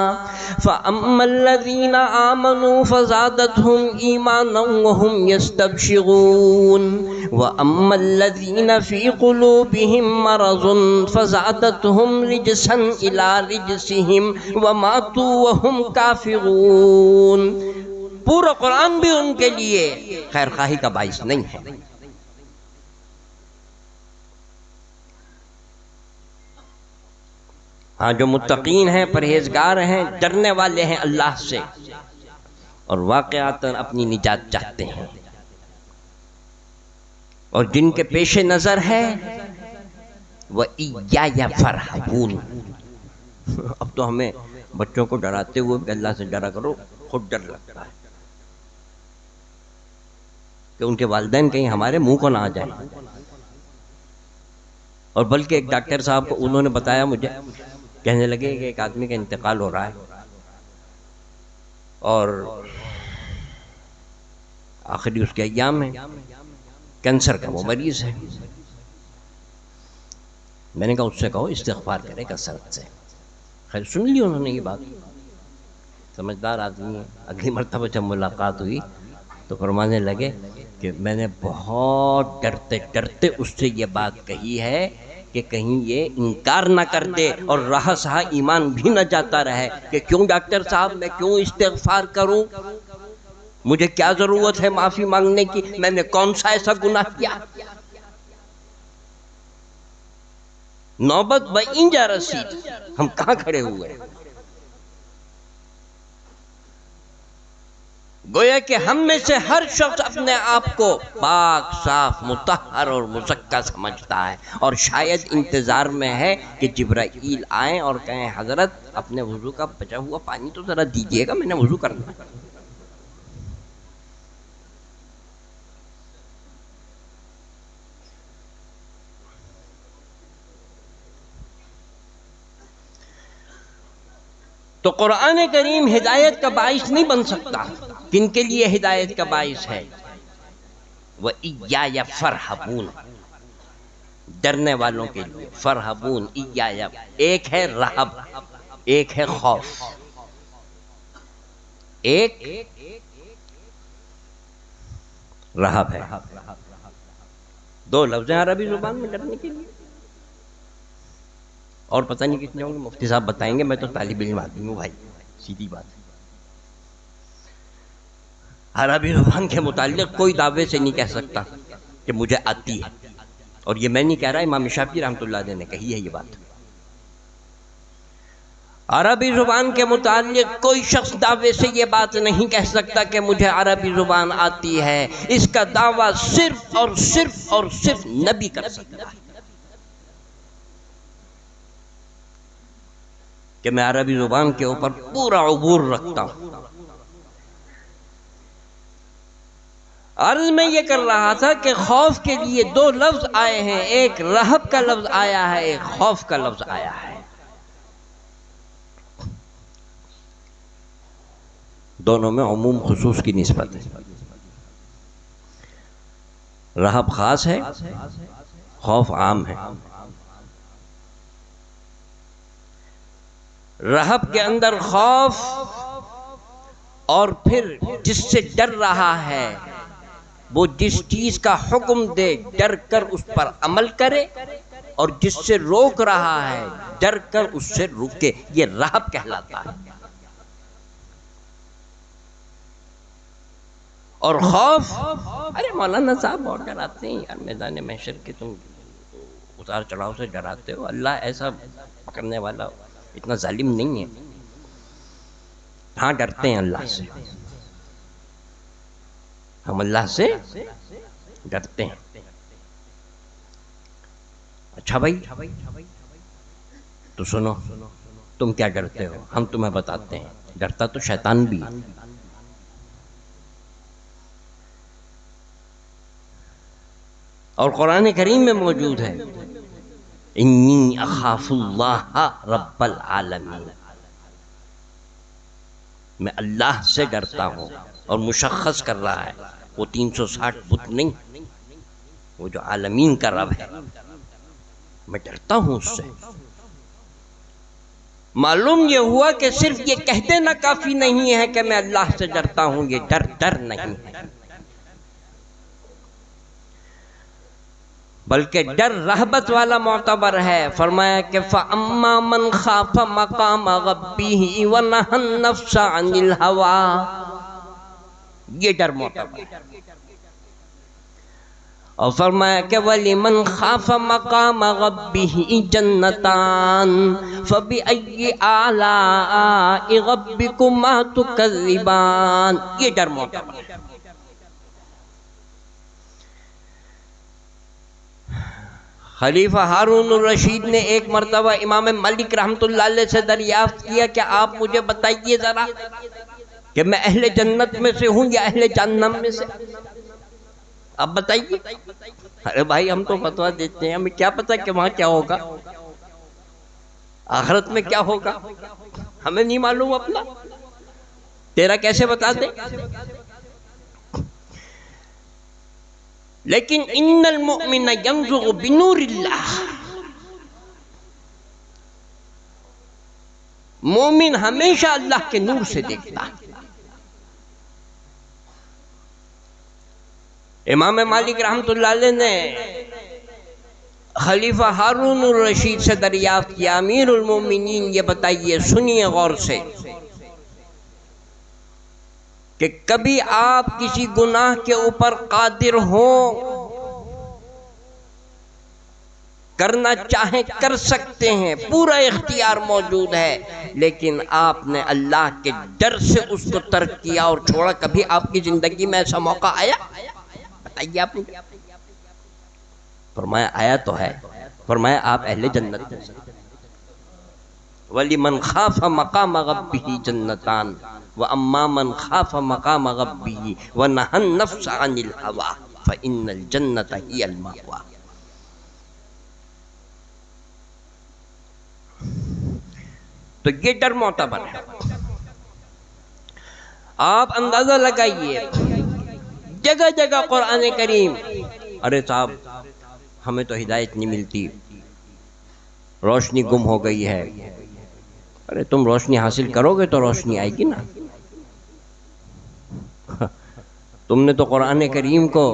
Speaker 1: فَأَمَّا الَّذِينَ آمَنُوا فَزَادَتْهُمْ إِيمَانًا وَهُمْ يَسْتَبْشِرُونَ وَأَمَّا الَّذِينَ فِي قُلُوبِهِمْ مَرَضٌ فَزَادَتْهُمْ رِجْسًا إِلَى رِجْسِهِمْ وَمَاتُوا وَهُمْ كَافِرُونَ۔ پورا قرآن بھی ان کے لیے خیر خواہی کا باعث نہیں ہے۔ ہاں، جو متقین ہیں، پرہیزگار ہیں، ڈرنے والے ہیں اللہ سے، اور واقعاتاً اپنی نجات چاہتے ہیں، اور جن کے پیش نظر ہے وَإِيَّايَ فَارْهَبُونَ۔ اب تو ہمیں بچوں کو ڈراتے ہوئے کہ اللہ سے ڈرا کرو، خود ڈر لگتا ہے کہ ان کے والدین کہیں ہمارے منہ کو نہ آ جائیں۔ اور بلکہ ایک ڈاکٹر صاحب کو انہوں نے بتایا مجھے، کہنے لگے کہ ایک آدمی کا انتقال ہو رہا ہے اور آخری اس کے ایام میں کینسر کا وہ مریض ہے۔ میں نے کہا اس سے کہو استغفار کرے کثرت سے، خیر سن لی انہوں نے یہ بات، سمجھدار آدمی ہے. اگلی مرتبہ جب ملاقات ہوئی تو فرمانے لگے کہ میں نے بہت ڈرتے ڈرتے اس سے یہ بات کہی ہے کہ کہیں یہ انکار نہ کر دے اور رہا سہا ایمان بھی نہ جاتا رہے کہ کیوں ڈاکٹر صاحب میں کیوں استغفار کروں، مجھے کیا ضرورت ہے معافی مانگنے کی، میں نے کون سا ایسا گناہ کیا. نوبت اینجا رسید، ہم کہاں کھڑے ہوئے. گویا کہ ہم میں سے ہر شخص اپنے آپ کو پاک صاف مطہر اور مزکا سمجھتا ہے، اور شاید انتظار میں ہے کہ جبرائیل آئیں اور کہیں حضرت اپنے وضو کا بچا ہوا پانی تو ذرا دیجیے گا، میں نے وضو کرنا ہے. تو قرآن کریم ہدایت کا باعث نہیں بن سکتا. کن کے لیے ہدایت کا باعث ہے؟ وَإِيَّایَ فَارْهَبُونَ، ڈرنے والوں کے لیے. فرحبون ایایا، ایک ہے رہب، ایک ہے خوف. ایک رہب ہے. دو لفظ ہیں عربی زبان میں ڈرنے کے لیے، اور پتہ نہیں کتنے ہوں گے، مفتی صاحب بتائیں گے، میں تو طالب علم آدمی ہوں بھائی، سیدھی بات ہے. عربی زبان کے متعلق کوئی دعوے سے نہیں کہہ سکتا کہ مجھے آتی ہے، اور یہ میں نہیں کہہ رہا، امام شافعی رحمۃ اللہ علیہ نے کہی ہے یہ بات. عربی زبان کے متعلق کوئی شخص دعوے سے یہ بات نہیں کہہ سکتا کہ مجھے عربی زبان آتی ہے. اس کا دعویٰ صرف اور صرف اور صرف نبی کر سکتا ہے کہ میں عربی زبان کے اوپر پورا عبور رکھتا ہوں. عرض میں یہ کر رہا تھا کہ خوف کے لیے دو لفظ آئے ہیں، ایک رہب کا لفظ آیا ہے، ایک خوف کا لفظ آیا ہے. دونوں میں عموم خصوص کی نسبت ہے. رہب خاص ہے، خوف عام ہے. رہب کے اندر خوف، اور پھر جس سے ڈر رہا ہے وہ جس چیز کا حکم دے ڈر کر اس پر عمل کرے، اور جس سے روک رہا ہے ڈر کر اس سے رکے، یہ رہب کہلاتا ہے. اور خوف، ارے مولانا صاحب بہت ڈراتے ہیں یار، میدان محشر کے تم اتار چڑھاؤ سے ڈراتے ہو، اللہ ایسا پکڑنے والا اتنا ظالم نہیں ہے. ہاں ڈرتے ہیں اللہ سے، ہم اللہ سے ڈرتے ہیں. اچھا بھائی تو سنو، تم کیا ڈرتے ہو؟ ہم تمہیں بتاتے ہیں. ڈرتا تو شیطان بھی ہے. اور قرآن کریم میں موجود ہے، انی اخاف اللہ رب العالمین، میں اللہ سے ڈرتا ہوں. اور مشخص کر رہا ہے وہ 360 بت نہیں، وہ جو عالمین کا رب ہے، میں ڈرتا ہوں اس سے. معلوم یہ ہوا کہ صرف یہ کہہ دینا کافی نہیں ہے کہ میں اللہ سے ڈرتا ہوں، یہ ڈر نہیں ہے، بلکہ ڈر رہبت والا معتبر ہے. فرمایا کہ فَأَمَّا مَنْ خَافَ مَقَامَ رَبِّهِ وَنَهَى النَّفْسَ عَنِ الْهَوَىٰ، یہ ڈر معتبر ہے. اور فرمایا کہ وَلِمَنْ خَافَ مَقَامَ رَبِّهِ جَنَّتَانِ فَبِأَيِّ آلَاءِ رَبِّكُمَا تُكَذِّبَانِ، یہ ڈر معتبر ہے. خلیفہ ہارون الرشید نے ایک مرتبہ امام مالک رحمۃ اللہ علیہ سے دریافت کیا کہ آپ مجھے بتائیے ذرا کہ میں اہل جنت میں سے ہوں یا اہل جہنم میں سے، آپ بتائیے. ارے بھائی ہم تو فتویٰ دیتے ہیں، ہمیں کیا پتا کہ وہاں کیا ہوگا، آخرت میں کیا ہوگا، ہمیں نہیں معلوم. اپنا تیرا کیسے بتا دے؟ لیکن ان المؤمن ينظر بنور اللہ، مومن ہمیشہ اللہ کے نور سے دیکھتا ہے۔ امام مالک رحمۃ اللہ علیہ نے خلیفہ ہارون الرشید سے دریافت کیا، امیر المومنین یہ بتائیے، سنیے غور سے، کہ کبھی آپ کسی گناہ کے اوپر قادر ہوں، کرنا چاہیں کر سکتے ہیں، پورا اختیار موجود ہے، لیکن آپ نے اللہ کے ڈر سے اس کو ترک کیا اور چھوڑا؟ کبھی آپ کی زندگی میں ایسا موقع آیا؟ بتائیے آپ نے۔ فرمایا آیا تو ہے۔ فرمایا آپ اہل جنت ہیں۔ وَلِمَنْ خَافَ مَقَامَ رَبِّهِ جَنَّتَانِ وَأَمَّا مَنْ خَافَ مَقَامَ رَبِّهِ وَنَهَى النَّفْسَ عَنِ الْهَوَىٰ فَإِنَّ الْجَنَّةَ هِيَ الْمَأْوَىٰ۔ تو یہ ڈر معتبر ہے۔ آپ اندازہ لگائیے، جگہ جگہ قرآن کریم، ارے صاحب ہمیں تو ہدایت نہیں ملتی، روشنی گم ہو گئی ہے۔ ارے تم روشنی حاصل کرو گے تو روشنی آئے گی نا۔ تم نے تو قرآن کریم کو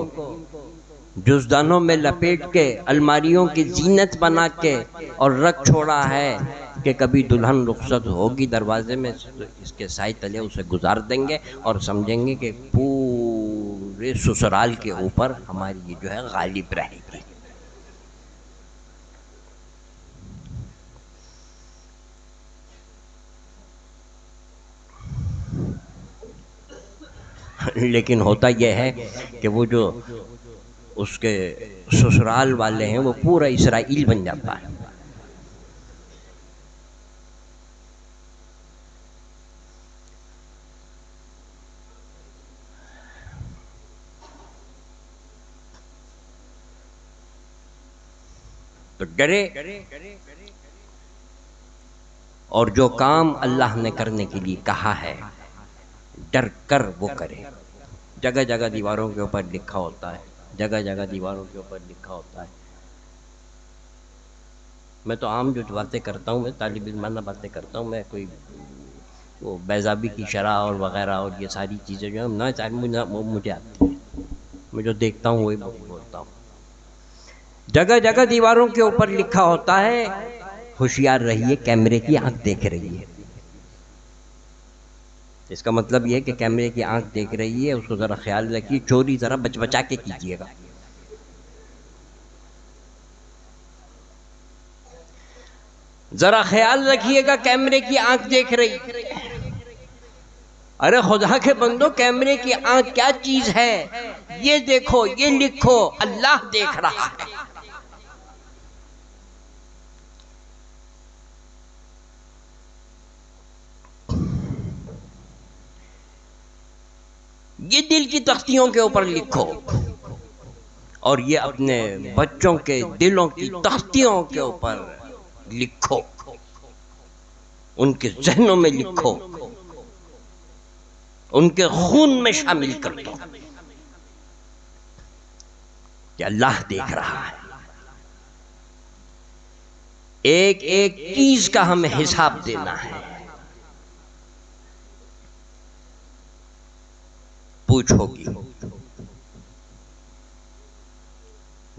Speaker 1: جزدانوں میں لپیٹ کے الماریوں کی زینت بنا کے اور رکھ چھوڑا ہے کہ کبھی دلہن رخصت ہوگی دروازے میں تو اس کے سائے تلے اسے گزار دیں گے اور سمجھیں گے کہ پورے سسرال کے اوپر ہماری یہ جو ہے غالب رہے گی۔ لیکن ہوتا یہ ہے کہ وہ جو اس کے سسرال والے ہیں وہ پورا اسرائیل بن جاتا ہے۔ تو ڈرے اور جو کام اللہ نے کرنے کے لیے کہا ہے ڈر کر وہ کرے۔ جگہ جگہ دیواروں کے اوپر لکھا ہوتا ہے، جگہ جگہ دیواروں کے اوپر لکھا ہوتا ہے۔ میں تو عام جو باتیں کرتا ہوں، میں طالب علمانہ باتیں کرتا ہوں، میں کوئی وہ بیضابی کی شرح اور وغیرہ اور یہ ساری چیزیں جو ہیں مجھے آتی ہیں، میں جو دیکھتا ہوں وہی بولتا ہوں۔ جگہ جگہ دیواروں کے اوپر لکھا ہوتا ہے، ہوشیار رہیے، کیمرے کی آنکھ دیکھ رہی ہے۔ اس کا مطلب یہ ہے کہ کیمرے کی آنکھ دیکھ رہی ہے، اس کو ذرا خیال رکھیے، چوری ذرا بچ بچا کے کیجیے گا۔ ذرا خیال رکھیے گا، کیمرے کی آنکھ دیکھ رہی۔ ارے خدا کے بندو، کیمرے کی آنکھ کیا چیز ہے؟ یہ دیکھو، یہ لکھو، اللہ دیکھ رہا ہے۔ یہ دل کی تختیوں کے اوپر لکھو، اور یہ اپنے بچوں کے دلوں کی تختیوں کے اوپر لکھو، ان کے ذہنوں میں لکھو، ان کے خون میں شامل کر دو کہ اللہ دیکھ رہا ہے۔ ایک ایک چیز کا ہمیں حساب دینا ہے۔ پوچھو گی،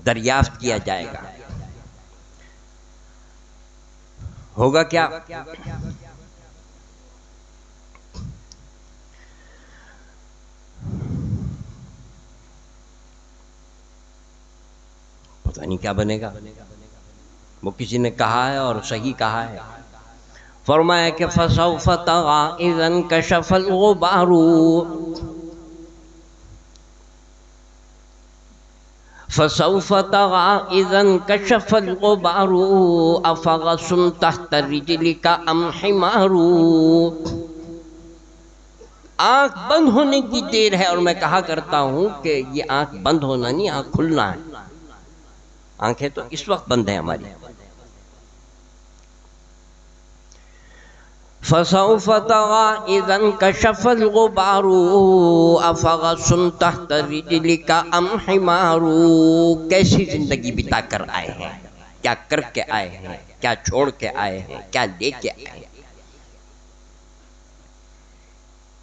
Speaker 1: دریافت کیا جائے گا۔ ہوگا کیا؟ پتہ نہیں کیا بنے گا۔ وہ کسی نے کہا ہے اور صحیح کہا ہے، فرمایا کہ فَسَوْفَ تَرَىٰ إِذَا انْكَشَفَ الْغُبَارُ فَسَوْفَ تَرَىٰ إِذَا انْكَشَفَ الْغُبَارُ أَفَرَسٌ تَحْتَ رِجْلِكَ أَمْ حِمَارُ۔ آنکھ بند ہونے کی دیر ہے، اور میں کہا کرتا ہوں کہ یہ آنکھ بند ہونا نہیں، آنکھ کھلنا ہے۔ آنکھیں تو اس وقت بند ہیں ہماری۔ فَسَوْفَ تَرَىٰ إِذَا انْكَشَفَ الْغُبَارُ أَفَرَسٌ تَحْتَ رِجْلِكَ أَمْ حِمَارُ۔ کیسی زندگی بتا کر آئے ہیں، کیا کر کے آئے ہیں، کیا چھوڑ کے آئے ہیں، کیا لے کے آئے ہیں۔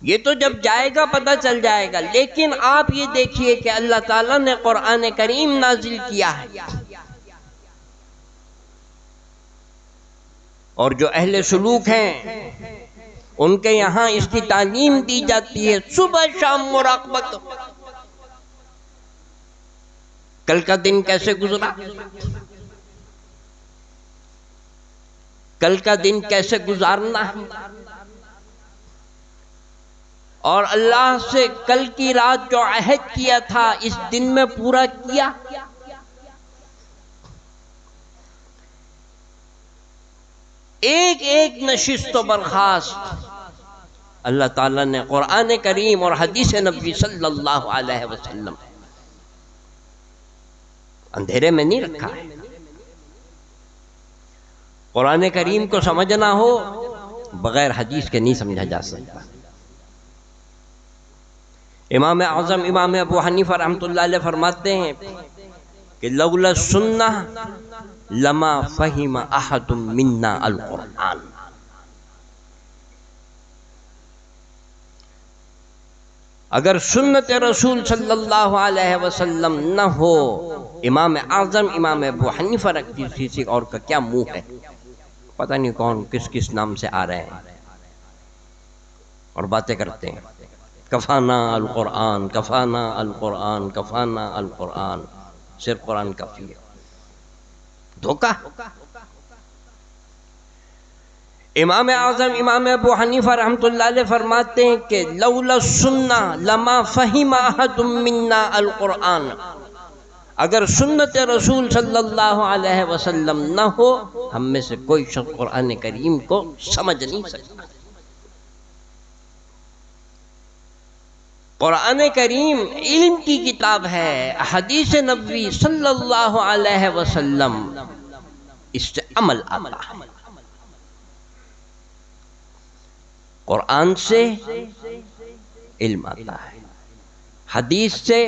Speaker 1: یہ تو جب جائے گا پتہ چل جائے گا. لیکن آپ یہ دیکھیے کہ اللہ تعالیٰ نے قرآن کریم نازل کیا ہے، اور جو اہل سلوک ہیں ان کے یہاں اس کی تعلیم دی جاتی ہے صبح شام مراقبت. کل کا دن کیسے گزرا، کل کا دن کیسے گزارنا ہے، اور اللہ سے کل کی رات جو عہد کیا تھا اس دن میں پورا کیا. ایک ایک نشست و برخاست اللہ تعالیٰ نے قرآن کریم اور حدیث نبی صلی اللہ علیہ وسلم اندھیرے میں نہیں رکھا ہے. قرآن کریم کو سمجھنا ہو بغیر حدیث کے نہیں سمجھا جا سکتا. امام اعظم امام ابو حنیفہ رحمۃ اللہ علیہ فرماتے ہیں کہ لولا السنہ لما فہم احد منا القرآن. اگر سنت رسول صلی اللہ علیہ وسلم نہ ہو، امام اعظم امام ابو حنیفہ رکھتی کسی اور کا کیا منہ ہے، پتہ نہیں کون کس کس نام سے آ رہے ہیں اور باتیں کرتے ہیں. کفانا القرآن کفانا القرآن کفانا القرآن، صرف قرآن کافی ہے. دھوکہ. امام اعظم امام ابو حنیفہ رحمۃ اللہ علیہ فرماتے ہیں کہ لولا السنہ لما فہم احد منا القرآن. اگر سنت رسول صلی اللہ علیہ وسلم نہ ہو، ہم میں سے کوئی شخص قرآن کریم کو سمجھ نہیں سکتا. قرآن کریم علم کی کتاب ہے، حدیث نبوی صلی اللہ علیہ وسلم اس سے عمل آتا ہے. قرآن سے علم آتا ہے، حدیث سے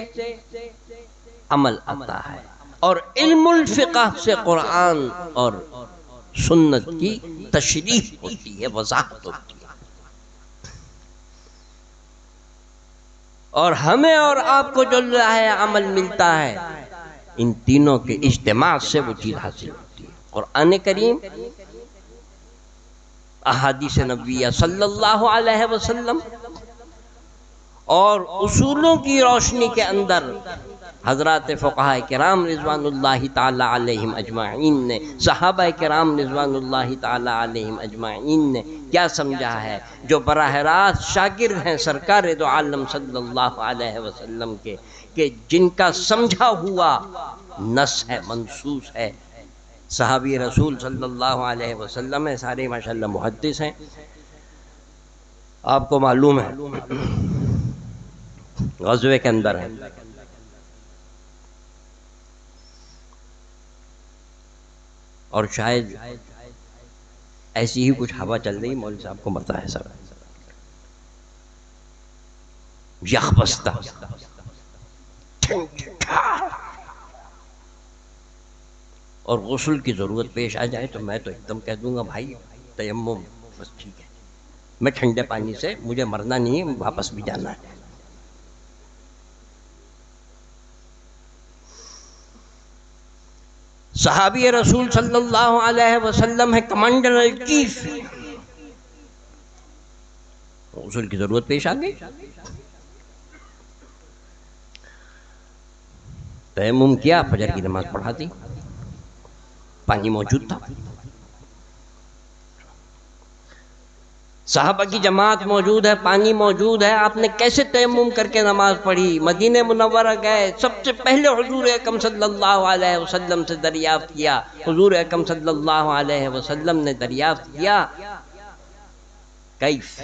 Speaker 1: عمل آتا ہے، اور علم الفقہ سے قرآن اور سنت کی تشریح ہوتی ہے، وضاحت ہوتی ہے. اور ہمیں اور آپ کو جو ہے عمل ملتا ہے، ان تینوں کے اجتماع سے وہ چیز حاصل ہوتی ہے. قرآن کریم، احادیث نبویہ صلی اللہ علیہ وسلم، اور اصولوں کی روشنی کے اندر حضرات فقہاء کرام رضوان اللہ تعالی علیہم اجمعین نے، صحابہ کرام رضوان اللہ تعالی علیہم اجمعین نے کیا سمجھا ہے، جو براہ راست شاگرد ہیں سرکار دو عالم صلی اللہ علیہ وسلم کے، کہ جن کا سمجھا ہوا نص ہے، منصوص ہے. صحابی رسول صلی اللہ علیہ وسلم ہے، سارے ماشاءاللہ محدث ہیں. آپ کو معلوم ہے غزوے کے اندر ہے، اور شاید ایسی ہی کچھ ہوا چل رہی، مولوی صاحب کو پتہ ہے سب، یخ بستہ اور غسل کی ضرورت پیش آ جائے تو میں تو ایک دم کہہ دوں گا بھائی تیمم بس ٹھیک ہے، میں ٹھنڈے پانی سے، مجھے مرنا نہیں ہے، واپس بھی جانا ہے. صحابی رسول صلی اللہ علیہ وسلم ہے، کمانڈر ان چیف، غسل کی ضرورت پیش آ گئی، تیمم کیا، فجر کی نماز پڑھا دی، پانی موجود تھا، صحابہ کی جماعت موجود ہے، پانی موجود ہے. آپ نے کیسے تیمم کر کے نماز پڑھی؟ مدینہ منورہ گئے، سب سے پہلے حضور اکرم صلی اللہ علیہ وسلم سے دریافت کیا. حضور اکرم صلی اللہ علیہ وسلم نے دریافت کیا، کیف،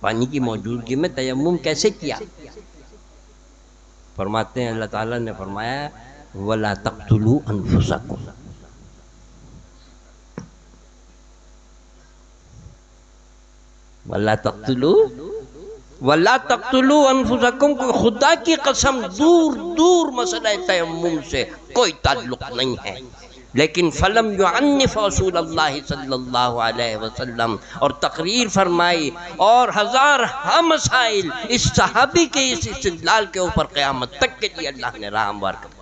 Speaker 1: پانی کی موجودگی میں تیمم کیسے کیا؟ فرماتے ہیں اللہ تعالیٰ نے فرمایا وَلَا تَقْتُلُوا أَنفُسَكُمْ، وَلَا تَقْتُلُوا أَنفُسَكُمْ، کو خدا کی قسم دور دور مسئلہ تیمم سے کوئی تعلق نہیں ہے. لیکن فلم یعنف رسول اللہ صلی اللہ علیہ وسلم، اور تقریر فرمائی اور ہزارہ مسائل اس صحابی کے اس استدلال کے اوپر قیامت تک کے لیے اللہ نے راہ ہموار کر دی۔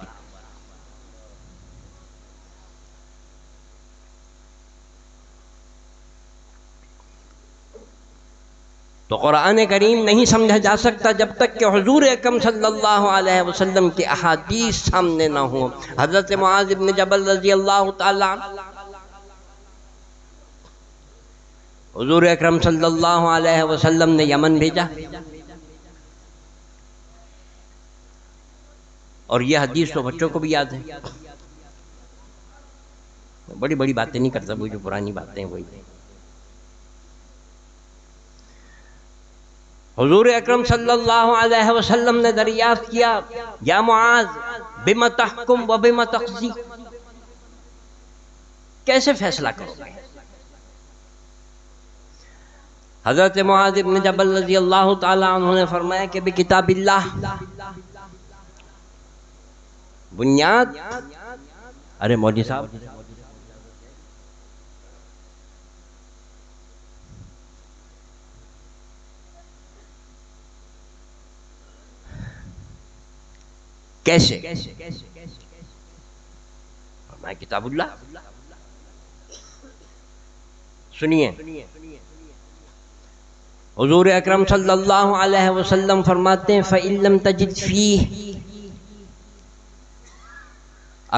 Speaker 1: تو قرآن کریم نہیں سمجھا جا سکتا جب تک کہ حضور اکرم صلی اللہ علیہ وسلم کی احادیث سامنے نہ ہوں۔ حضرت معاذ بن جبل رضی اللہ تعالیٰ حضور اکرم صلی اللہ علیہ وسلم نے یمن بھیجا، اور یہ حدیث تو بچوں کو بھی یاد ہے، بڑی بڑی باتیں نہیں کرتا، وہ جو پرانی باتیں وہی۔ حضور اکرم صلی اللہ علیہ وسلم نے دریافت کیا، یا معاذ بما تحکم و بما تقضی، کیسے فیصلہ کرو گے؟ حضرت معاذ بن جبل رضی اللہ تعالیٰ عنہ نے فرمایا کہ بکتاب اللہ، بنیاد، ارے مولوی صاحب کیسے؟ فرمایا کتاب اللہ۔ سنیے، حضور اکرم صلی اللہ علیہ وسلم فرماتے ہیں فَإِن لَمْ تَجِدْ فِيهِ،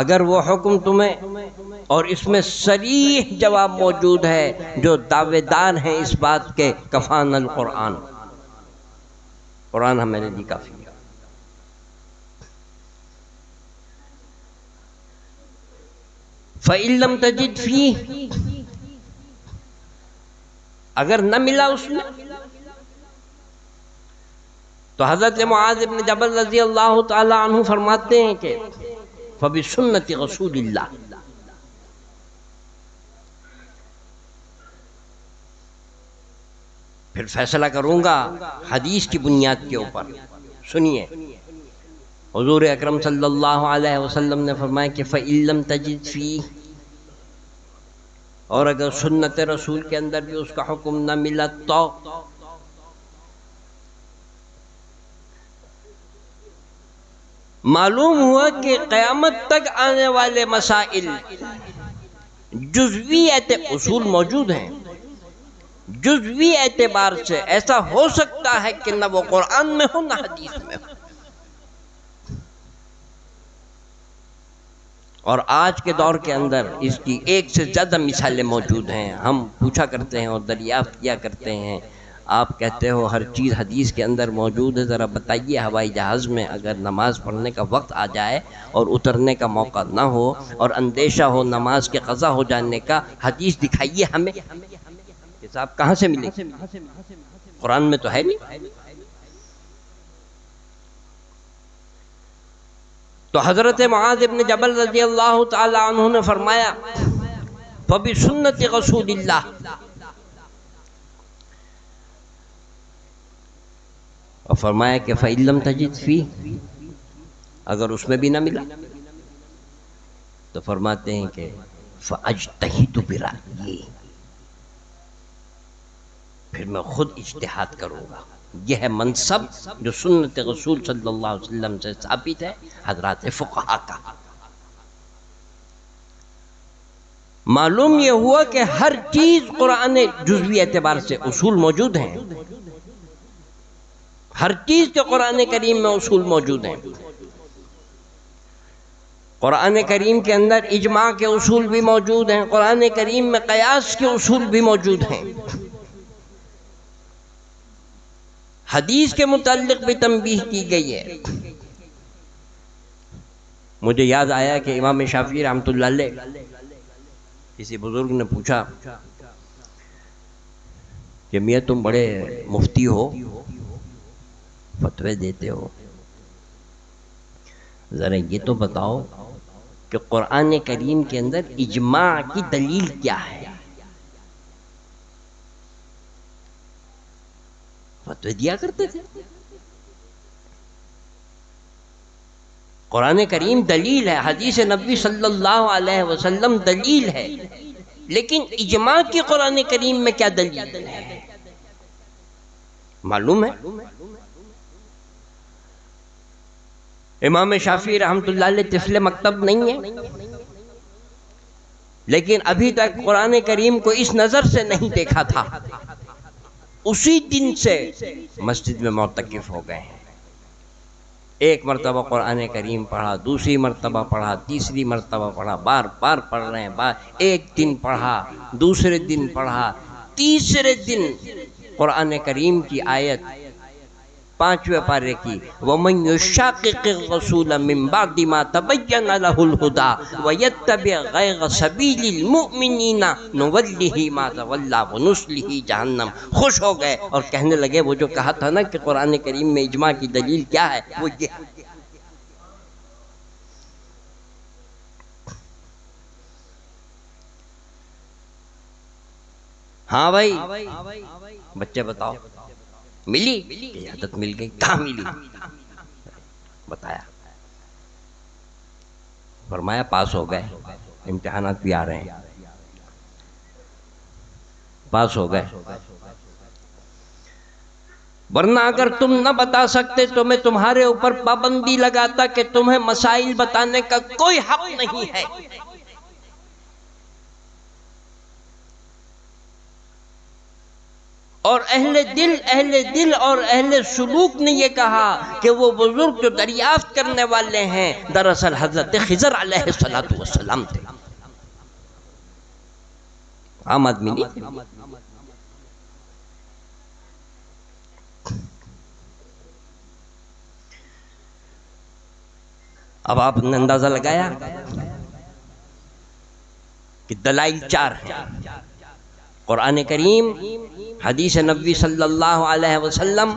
Speaker 1: اگر وہ حکم تمہیں اور اس میں صریح جواب موجود ہے جو دعوے دار ہیں اس بات کے، کفانا القرآن، قرآن ہمارے لیے کافی ہے۔ فَإِن لَمْ تَجِدْ فِيهِ، اگر نہ ملا اس میں، تو حضرت معاذ بن جبل رضی اللہ تعالی عنہ فرماتے ہیں کہ فَبِسُنَّةِ رسول اللہ، پھر فیصلہ کروں گا حدیث کی بنیاد کے اوپر۔ سنیے، حضور اکرم صلی اللہ علیہ وسلم نے فرمایا کہ فَإِن لَمْ تَجِدْ فِيهِ، اور اگر سنت رسول کے اندر بھی اس کا حکم نہ ملا تو معلوم ہوا کہ قیامت تک آنے والے مسائل جزوی اصول موجود ہیں، جزوی اعتبار سے ایسا ہو سکتا ہے کہ نہ وہ قرآن میں ہو نہ حدیث میں ہو۔ اور آج کے دور کے اندر اس کی ایک سے زیادہ مثالیں موجود ہیں۔ ہم پوچھا کرتے ہیں اور دریافت کیا کرتے ہیں، آپ کہتے ہو ہر چیز حدیث کے اندر موجود ہے، ذرا بتائیے ہوائی جہاز میں اگر نماز پڑھنے کا وقت آ جائے اور اترنے کا موقع نہ ہو اور اندیشہ ہو نماز کے قضا ہو جانے کا، حدیث دکھائیے ہمیں، کہ صاحب کہاں سے ملے؟ قرآن میں تو ہے نہیں۔ تو حضرت معاذ بن جبل رضی اللہ تعالی عنہ نے فرمایا فَبِسُنَّةِ رسول اللہ، اور فرمایا کہ فَإِن لَمْ تَجِدْ فِيهِ، اگر اس میں بھی نہ ملا تو فرماتے ہیں کہ فَأَجْتَہِدُ بِرَأْيِي، پھر میں خود اجتہاد کروں گا۔ یہ ہے منصب جو سنت رسول صلی اللہ علیہ وسلم سے ثابت ہے حضرات فقہا کا۔ معلوم یہ ہوا کہ ہر چیز قرآن جزوی اعتبار سے اصول موجود ہیں، ہر چیز کے قرآن کریم میں اصول موجود ہیں۔ قرآن کریم کے اندر اجماع کے اصول بھی موجود ہیں، قرآن کریم میں قیاس کے اصول بھی موجود ہیں، حدیث کے متعلق بھی تنبیہ کی گئی ہے۔ مجھے یاد آیا کہ امام شافعی رحمۃ اللہ علیہ کسی بزرگ نے پوچھا کہ میاں تم بڑے مفتی ہو، فتوے دیتے ہو، ذرا یہ تو بتاؤ کہ قرآن کریم کے اندر اجماع کی دلیل کیا ہے؟ فتوے دیا کرتے تھے۔ قرآن کریم دلیل ہے، حدیث نبی صلی اللہ علیہ وسلم دلیل ہے، لیکن اجماع کی قرآن کریم میں کیا دلیل ہے معلوم ہے؟ امام شافعی رحمۃ اللہ علیہ طفل مکتب نہیں ہے، لیکن ابھی تک قرآن کریم کو اس نظر سے نہیں دیکھا تھا، اسی دن سے مسجد میں معتکف ہو گئے ہیں۔ ایک مرتبہ قرآن کریم پڑھا، دوسری مرتبہ پڑھا، تیسری مرتبہ پڑھا، بار بار پڑھ رہے ہیں، ایک دن پڑھا، دوسرے دن پڑھا، تیسرے دن قرآن کریم کی آیت 5ویں پارے کی وَمَن يُشَاقِقِ الرَّسُولَ مِن بَعْدِ مَا تَبَيَّنَ لَهُ الْهُدَىٰ وَيَتَّبِعْ غَيْرَ سَبِيلِ الْمُؤْمِنِينَ نُوَلِّهِ مَا تَوَلَّىٰ وَنُصْلِهِ جَهَنَّمَ۔ خوش ہو گئے اور کہنے لگے وہ جو کہا تھا نا کہ قرآن کریم میں اجماع کی دلیل کیا ہے، وہ یہ ہے۔ ہاں بھائی بچے بتاؤ، ملی قیادت مل گئی، کہاں ملی؟ بتایا، فرمایا پاس ہو گئے، امتحانات بھی آ رہے ہیں، پاس ہو گئے، ورنہ اگر تم نہ بتا سکتے تو میں تمہارے اوپر پابندی لگاتا کہ تمہیں مسائل بتانے کا کوئی حق نہیں ہے۔ اور اہل دل اور اہل سلوک نے یہ کہا کہ وہ بزرگ جو دریافت کرنے والے ہیں دراصل حضرت خضر علیہ السلام تھے، عام آدمی نہیں۔ اب آپ نے اندازہ لگایا کہ دلائل 4 ہیں، قرآن کریم، حدیث نبی صلی اللہ علیہ وسلم،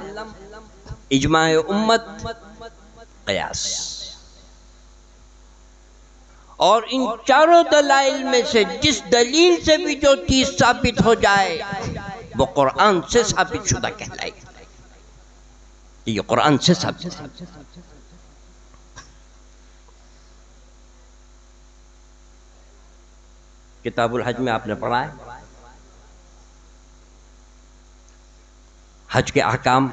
Speaker 1: اجماع امت، قیاس۔ اور ان چاروں دلائل میں سے جس دلیل سے بھی جو چیز ثابت ہو جائے وہ قرآن سے ثابت شدہ کہلائے گی، یہ قرآن سے ثابت ہے۔ کتاب الحج میں آپ نے پڑھا ہے حج کے احکام،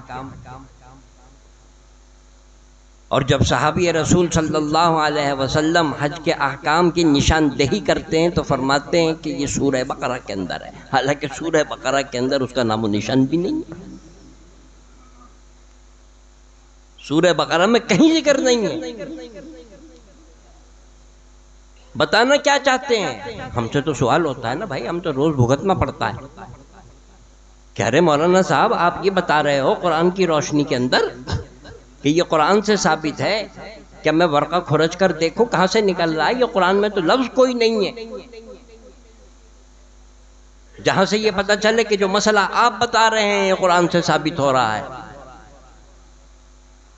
Speaker 1: اور جب صحابی رسول صلی اللہ علیہ وسلم حج کے احکام کی نشاندہی کرتے ہیں تو فرماتے ہیں کہ یہ سورہ بقرہ کے اندر ہے، حالانکہ سورہ بقرہ کے اندر اس کا نام و نشان بھی نہیں ہے، سورہ بقرہ میں کہیں ذکر نہیں ہے۔ بتانا کیا چاہتے ہیں؟ ہم سے تو سوال ہوتا ہے نا بھائی، ہم تو روز بھگتنا پڑتا ہے، کہہ رہے مولانا صاحب آپ یہ بتا رہے ہو قرآن کی روشنی کے اندر کہ یہ قرآن سے ثابت ہے، کیا میں ورقہ کھرچ کر دیکھوں کہاں سے نکل رہا ہے؟ یہ قرآن میں تو لفظ کوئی نہیں ہے جہاں سے یہ پتہ چلے کہ جو مسئلہ آپ بتا رہے ہیں یہ قرآن سے ثابت ہو رہا ہے۔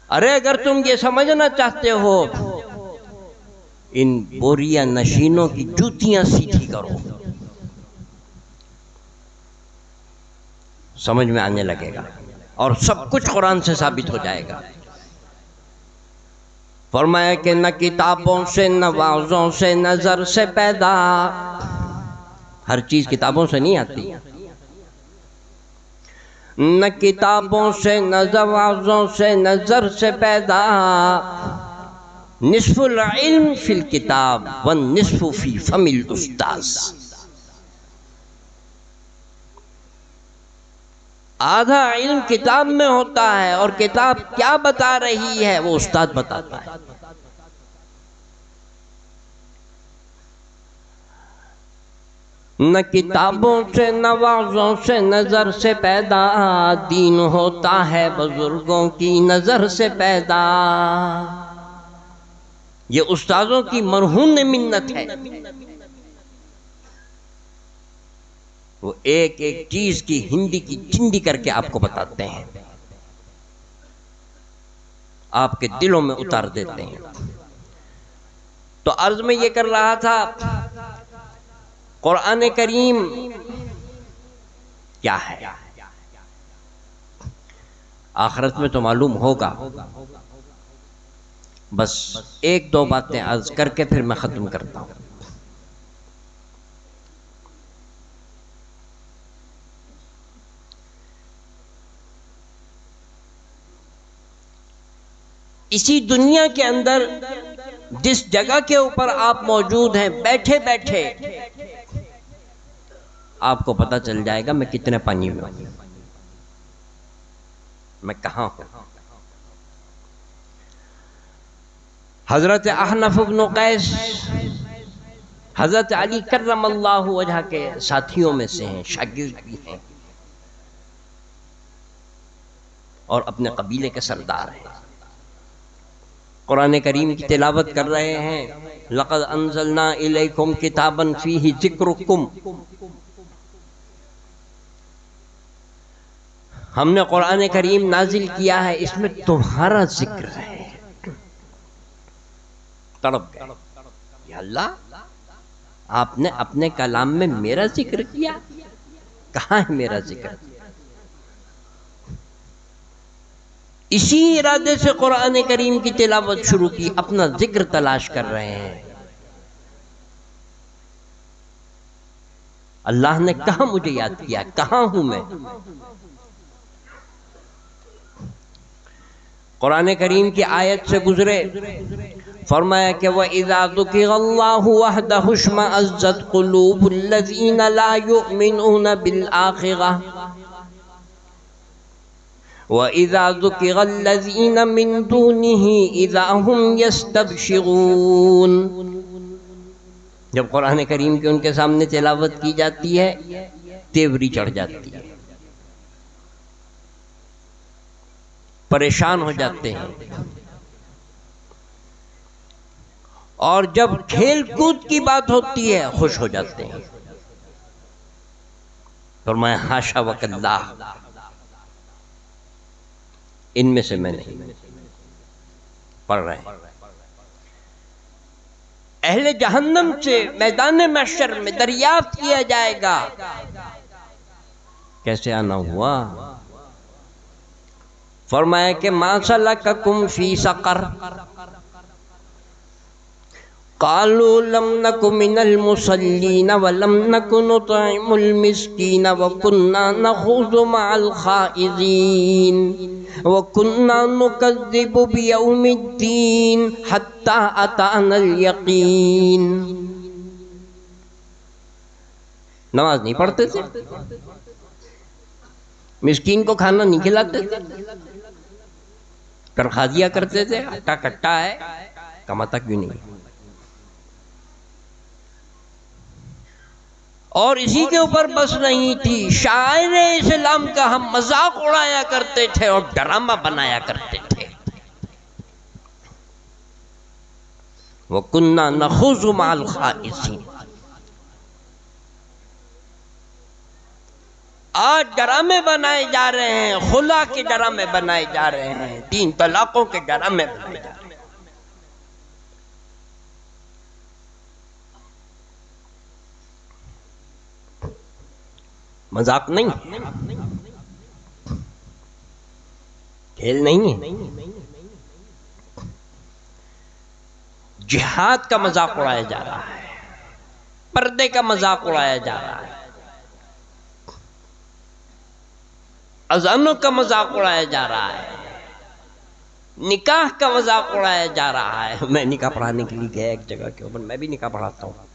Speaker 1: ارے اگر تم یہ سمجھنا چاہتے ہو ان بوریا نشینوں کی جوتیاں سیدھی کرو، سمجھ میں آنے لگے گا اور سب کچھ قرآن سے ثابت ہو جائے گا۔ فرمایا کہ نہ کتابوں سے نہ وعظوں سے نظر سے پیدا، ہر چیز کتابوں سے نہیں آتی، نہ کتابوں سے نہ وعظوں سے نظر سے پیدا، نصف العلم فی الکتاب والنصف فی فم الاستاذ، آدھا علم کتاب میں ہوتا ہے اور کتاب کیا بتا رہی ہے وہ استاد بتاتا ہے۔ نہ کتابوں سے نہ وعظوں سے نظر سے پیدا، دین ہوتا ہے بزرگوں کی نظر سے پیدا۔ یہ استاذوں کی مرہون منت ہے، وہ ایک ایک چیز کی ہندی کی چندی کر کے آپ کو بتاتے ہیں، آپ کے دلوں میں اتار دیتے ہیں۔ تو عرض میں یہ کر رہا تھا قرآن کریم کیا ہے؟ آخرت میں تو معلوم ہوگا، بس ایک دو باتیں عرض کر کے پھر میں ختم کرتا ہوں. اسی دنیا کے اندر جس جگہ کے اوپر آپ موجود ہیں، بیٹھے بیٹھے آپ کو پتہ چل جائے گا میں کتنے پانی میں ہوں، میں کہاں ہوں. حضرت احنف بن قیس حضرت علی کرم اللہ وجہ کے ساتھیوں میں سے ہیں، شاگرد بھی ہیں اور اپنے قبیلے کے سردار ہیں. قرآن کریم کی تلاوت کر رہے ہیں. لَقَدْ أَنزَلْنَا إِلَيْكُمْ كِتَابًا فِيهِ ذِكْرُكُمْ. ہم نے قرآن کریم نازل کیا ہے، اس میں تمہارا ذکر ہے. تڑپ گئے، یا اللہ آپ نے اپنے کلام میں میرا ذکر کیا؟ کہاں ہے میرا ذکر؟ اسی ارادے سے قرآن کریم کی تلاوت شروع کی، اپنا ذکر تلاش کر رہے ہیں. اللہ نے کہاں مجھے یاد کیا؟ کہاں ہوں میں؟ قرآن کریم کی آیت سے گزرے، فرمایا کہ وَإِذَا ذُكِرَ اللَّهُ وَحْدَهُ اشْمَأَزَّتْ قُلُوبُ الَّذِينَ لَا يُؤْمِنُونَ بِالْآخِرَةِ وَإِذَا ذُكِرَ الَّذِينَ مِن دُونِهِ إِذَا هُمْ يَسْتَبْشِرُونَ. جب قرآن کریم کی ان کے سامنے تلاوت کی جاتی ہے، تیوری چڑھ جاتی ہے، پریشان ہو جاتے ہیں. اور جب کھیل کود کی بات ہوتی ہے خوش ہو جاتے ہیں. فرمایا حاشا وکلا، ان میں سے میں نہیں. پڑھ رہے ہیں اہل جہنم سے میدان محشر میں دریافت کیا جائے گا کیسے آنا ہوا؟ فرمایا کہ ما سلککم فی سقر قالوا لم نک من المصلین ولم نک نطعم المسکین وکننا نخوض مع الخائضین وکننا نکذب بیوم الدین حتی اتانا الیقین. نماز نہیں پڑھتے تھے، مسکین کو کھانا نہیں کھلاتے تھے، کرخادیا کرتے تھے، اٹا کٹا ہے کماتا کیوں نہیں. اور اسی کے اوپر بس نہیں تھی، شاعر اسلام کا ہم مذاق اڑایا کرتے تھے اور ڈرامہ بنایا کرتے تھے. وَكُنَّا نَخُوضُ مَعَ الْخَائِضِينَ. آج ڈرامے بنائے جا رہے ہیں، خلا کے ڈرامے بنائے جا رہے ہیں، 3 طلاقوں کے ڈرامے بنائے جا رہے ہیں. مذاق نہیں، کھیل نہیں ہے. جہاد کا مذاق اڑایا جا رہا ہے، پردے کا مذاق اڑایا جا رہا ہے، اذانوں کا مذاق اڑایا جا رہا ہے، نکاح کا مذاق اڑایا جا رہا ہے. میں نکاح پڑھانے کے لیے گیا ایک جگہ کے اوپر، میں بھی نکاح پڑھاتا ہوں.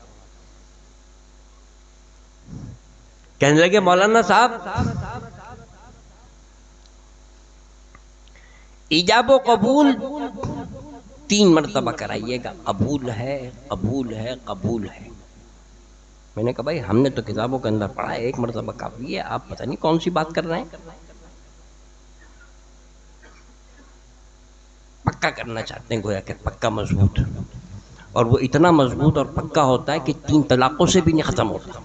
Speaker 1: کہنے لگے مولانا صاحب ایجاب و قبول 3 مرتبہ کرائیے گا، قبول ہے قبول ہے قبول ہے. میں نے کہا بھائی ہم نے تو کتابوں کے اندر پڑھا ہے 1 مرتبہ کافی ہے، آپ پتہ نہیں کون سی بات کر رہے ہیں. پکا کرنا چاہتے ہیں، گویا کہ پکا مضبوط، اور وہ اتنا مضبوط اور پکا ہوتا ہے کہ 3 طلاقوں سے بھی نہیں ختم ہوتا.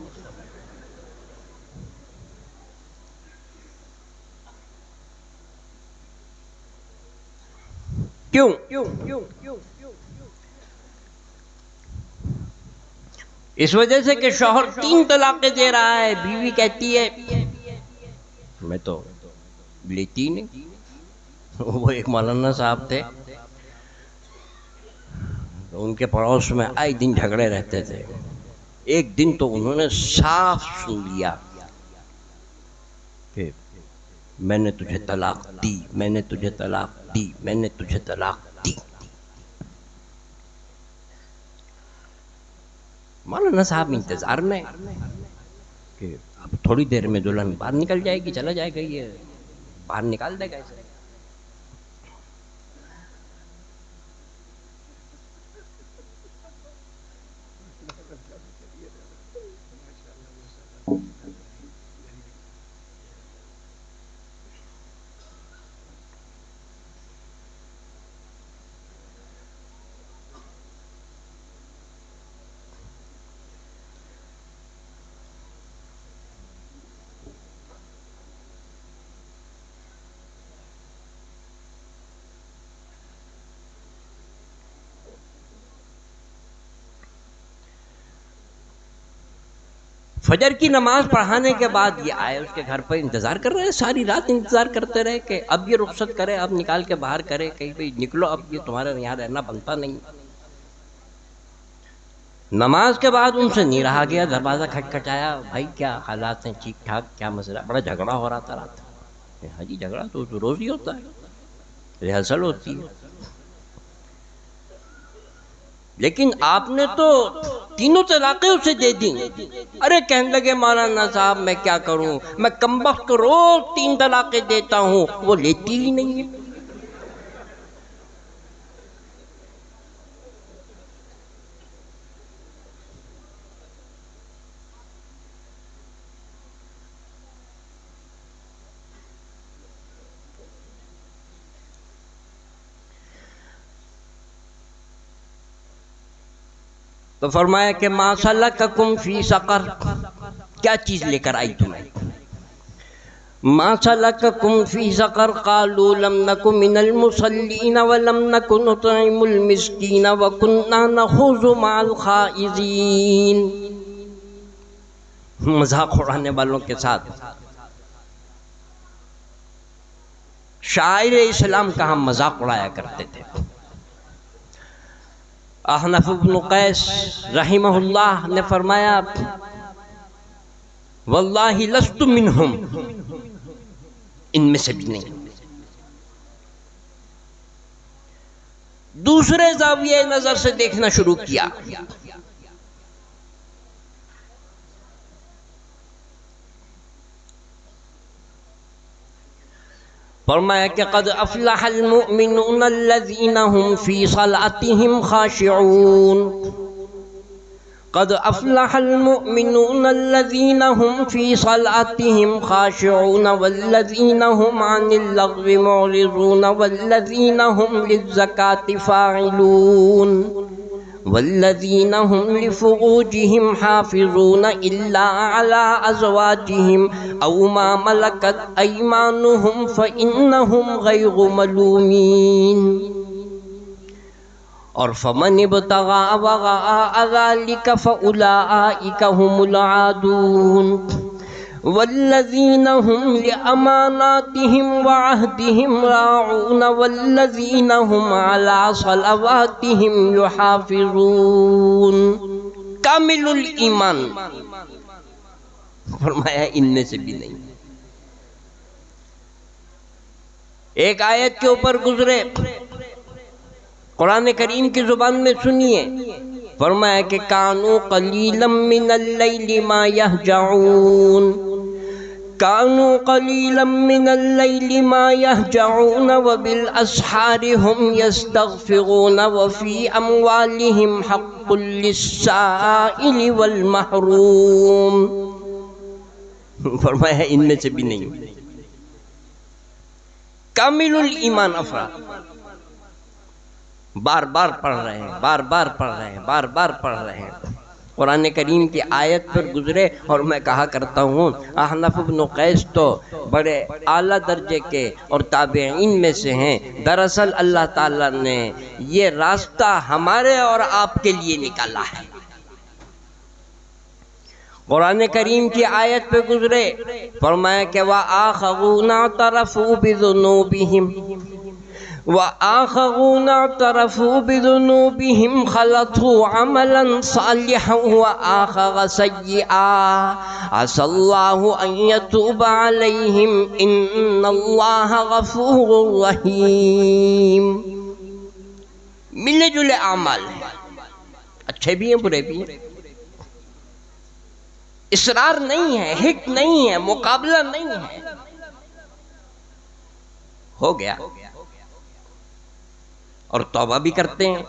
Speaker 1: کیوں؟ اس وجہ سے کہ شوہر 3 طلاقیں دے رہا ہے، بیوی کہتی ہے میں تو لیتی نہیں. وہ ایک مولانا صاحب تھے، تو ان کے پڑوس میں آئے دن جھگڑے رہتے تھے. ایک دن تو انہوں نے صاف سن لیا کہ میں نے تجھے طلاق دی، میں نے تجھے طلاق دی، میں نے تجھے طلاق دی. مولانا صاحب انتظار میں کہ اب تھوڑی دیر میں دلہن باہر نکل جائے گی، چلا جائے گا، یہ باہر نکال دے گا اسے. فجر کی نماز پڑھانے کے بعد یہ آئے، اس کے گھر پر انتظار کر رہے ہیں، ساری رات انتظار کرتے رہے کہ اب یہ رخصت کرے، اب نکال کے باہر کرے، کہیں بھی نکلو، اب یہ تمہارے یہاں رہنا بنتا نہیں. نماز کے بعد ان سے نہیں رہا گیا، دروازہ کھٹکھٹایا، بھائی کیا حالات ہیں، ٹھیک ٹھاک، کیا مسئلہ؟ بڑا جھگڑا ہو رہا تھا رات. ہاں جی، جھگڑا تو روز ہی ہوتا ہے، ریہرسل ہوتی ہے. لیکن آپ نے تو تینوں طلاقیں اسے دے دیں. ارے کہنے لگے مولانا صاحب میں کیا کروں، میں کمبخت روز 3 طلاقیں دیتا ہوں، وہ لیتی ہی نہیں ہے. تو فرمایا کہ ما سلککم فی سقر، کیا چیز لے کر آئی تمہیں؟ ما سلککم فی سقر قالوا لم نک من المصلین ولم نک نطعم المسکین وکننا نخوض مع الخائضین. مذاق اڑانے والوں کے ساتھ شاعر اسلام کا ہم مذاق اڑایا کرتے تھے. احنف بن قیس رحمہ اللہ نے فرمایا واللہ لست منہم، ان میں سے بھی نہیں. دوسرے زاویہ نظر سے دیکھنا شروع کیا. فرمایا کہ قد افلح المؤمنون الذین هم فی صلاتهم خاشعون. قد افلح المؤمنون الذین هم فی صلاتهم خاشعون والذین هم عن اللغو معرضون والذین هم للزکاة فاعلون والذین هم لفروجهم حافظون الا على ازواجهم او ما ملکت ایمانهم فانهم غیر ملومین. اور فمن ابتغى وراء ذلك فاولئک هم العادون والذین هم لأماناتهم وعهدهم راعون والذین هم على صلواتهم يحافظون. کامل الایمان، فرمایا ان میں سے بھی نہیں. ایک آیت کے اوپر گزرے، قرآن کریم کی زبان میں سنیے. فرمایا کہ کانوا قلیلا من اللیل ما یہجعون، کانوا قلیلا من اللیل ما یہجعون وبالاسحار هم یستغفرون وفی اموالهم حق للسائل والمحروم. فرمایا ان میں سے بھی نہیں. کامل الایمان افراد بار بار پڑھ رہے ہیں، بار بار پڑھ رہے ہیں، بار بار پڑھ رہے ہیں. قرآن کریم کی آیت پر گزرے اور میں کہا کرتا ہوں احنف بن قیس تو بڑے اعلیٰ درجے کے اور تابعین میں سے ہیں. دراصل اللہ تعالیٰ نے یہ راستہ ہمارے اور آپ کے لیے نکالا ہے. قرآن کریم کی آیت پہ گزرے، فرمایا کہ وَآخَرُونَ اعْتَرَفُوا بِذُنُوبِهِمْ وآخرون اعترفوا بذنوبهم خلطوا عملا صالحا وآخر سيئا عسى الله أن يتوب عليهم إن الله غفور رحيم. ملے جلے اعمال ہیں، اچھے بھی ہیں برے بھی ہیں، اصرار نہیں ہے، ہٹ نہیں ہے، مقابلہ نہیں ہے، ہو گیا. اور توبہ بھی کرتے ہیں،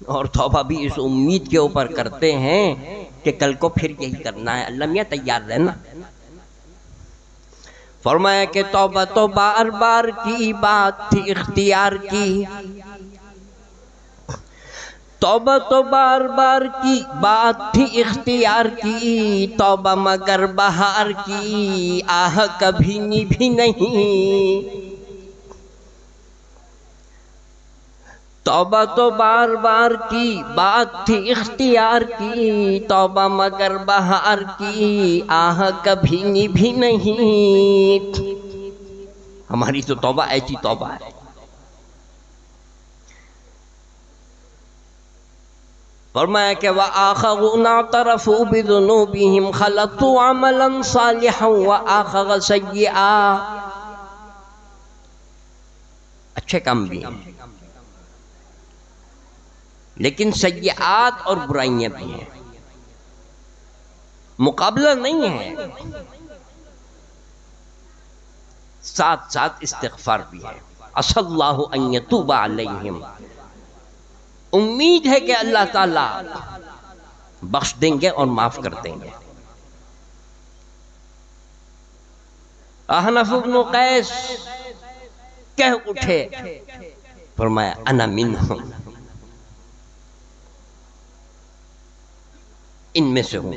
Speaker 1: اور توبہ بھی اس امید کے اوپر کرتے ہیں کہ کل کو پھر یہی کرنا ہے. اللہ میاں تیار رہنا. فرمایا کہ توبہ تو بار بار کی بات تھی اختیار کی، توبہ تو بار بار کی بات تھی اختیار کی، توبہ مگر بہار کی آہ کبھی نبھی نہیں. توبہ تو بار بار کی بات تھی اختیار کی، توبہ مگر بہار کی آہ کبھی نبھی نہیں. ہماری تو توبہ ایسی توبہ ہے. فرمایا کہ وآخرون اعترفوا بذنوبهم خلطوا عملا صالحا وآخر سیئا. اچھے کام بھی ہیں لیکن سیئات اور برائیاں بھی ہیں، مقابلہ نہیں ہے، ساتھ ساتھ استغفار بھی ہے. عسى الله ان يتوب عليهم. امید ہے کہ اللہ تعالیٰ بخش دیں گے اور معاف کر دیں گے. احنف بن قیس کہہ اٹھے، فرمایا انا منہم، ان میں سے ہوں.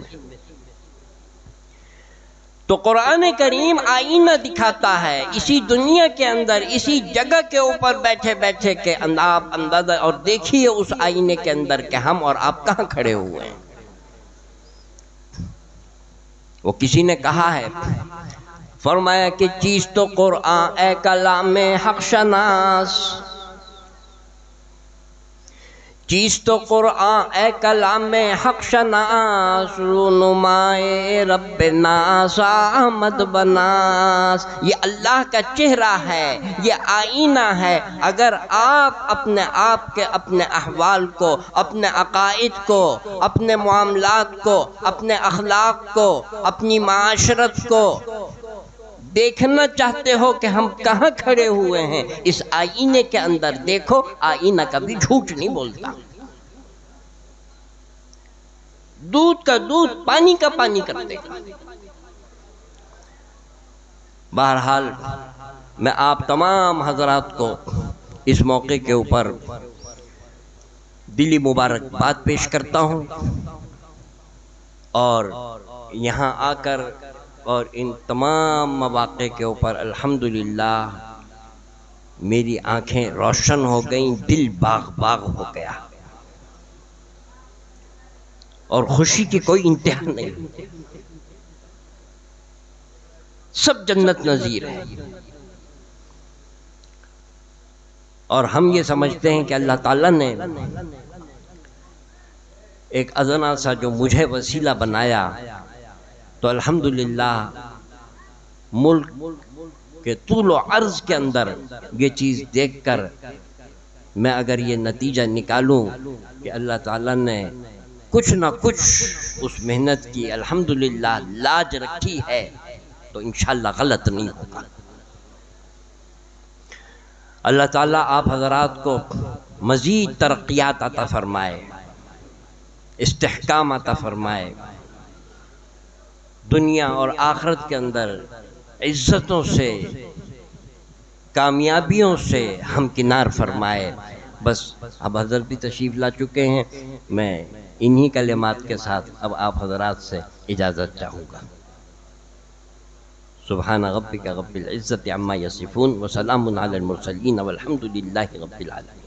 Speaker 1: تو قرآن کریم آئینہ دکھاتا ہے اسی دنیا کے اندر، اسی جگہ کے اوپر بیٹھے بیٹھے کہ آپ اندازہ اور دیکھیے اس آئینے کے اندر کہ ہم اور آپ کہاں کھڑے ہوئے ہیں. وہ کسی نے کہا ہے، فرمایا کہ چیز تو قرآن اے کلام حق شناس، چیز تو قرآن اے کلام حق شناس، رونمائے رب ناس آمد بناس. یہ اللہ کا چہرہ ہے، یہ آئینہ ہے. اگر آپ اپنے آپ کے اپنے احوال کو، اپنے عقائد کو، اپنے معاملات کو، اپنے اخلاق کو، اپنی معاشرت کو دیکھنا چاہتے ہو کہ ہم کہاں کھڑے ہوئے ہیں، اس آئینے کے اندر دیکھو. آئینہ کبھی جھوٹ نہیں بولتا. دودھ کا دودھ، پانی کا پانی کرتے. بہرحال میں آپ تمام حضرات کو اس موقع کے اوپر دلی مبارکباد پیش کرتا ہوں، اور یہاں آ کر اور ان تمام مواقع کے اوپر الحمدللہ میری آنکھیں روشن ہو گئیں، دل باغ باغ ہو گیا، اور خوشی کی کوئی انتہا نہیں. سب جنت نظیر ہے، اور ہم یہ سمجھتے ہیں کہ اللہ تعالیٰ نے ایک ادنا سا جو مجھے وسیلہ بنایا، تو الحمدللہ ملک کے طول و عرض کے اندر یہ چیز دیکھ کر میں اگر یہ نتیجہ نکالوں کہ اللہ تعالیٰ نے کچھ نہ کچھ اس محنت کی الحمدللہ لاج رکھی ہے، تو انشاءاللہ غلط نہیں ہوگا. اللہ تعالیٰ آپ حضرات کو مزید ترقیات عطا فرمائے، استحکام عطا فرمائے، دنیا اور آخرت کے اندر عزتوں سے، کامیابیوں سے ہمکنار فرمائے. بس اب حضرت بھی تشریف لا چکے ہیں، میں انہی کلمات کے ساتھ اب آپ حضرات سے اجازت چاہوں گا. سبحان ربک رب العزت عما یصفون وسلام علی المرسلین والحمد للہ رب العالمین.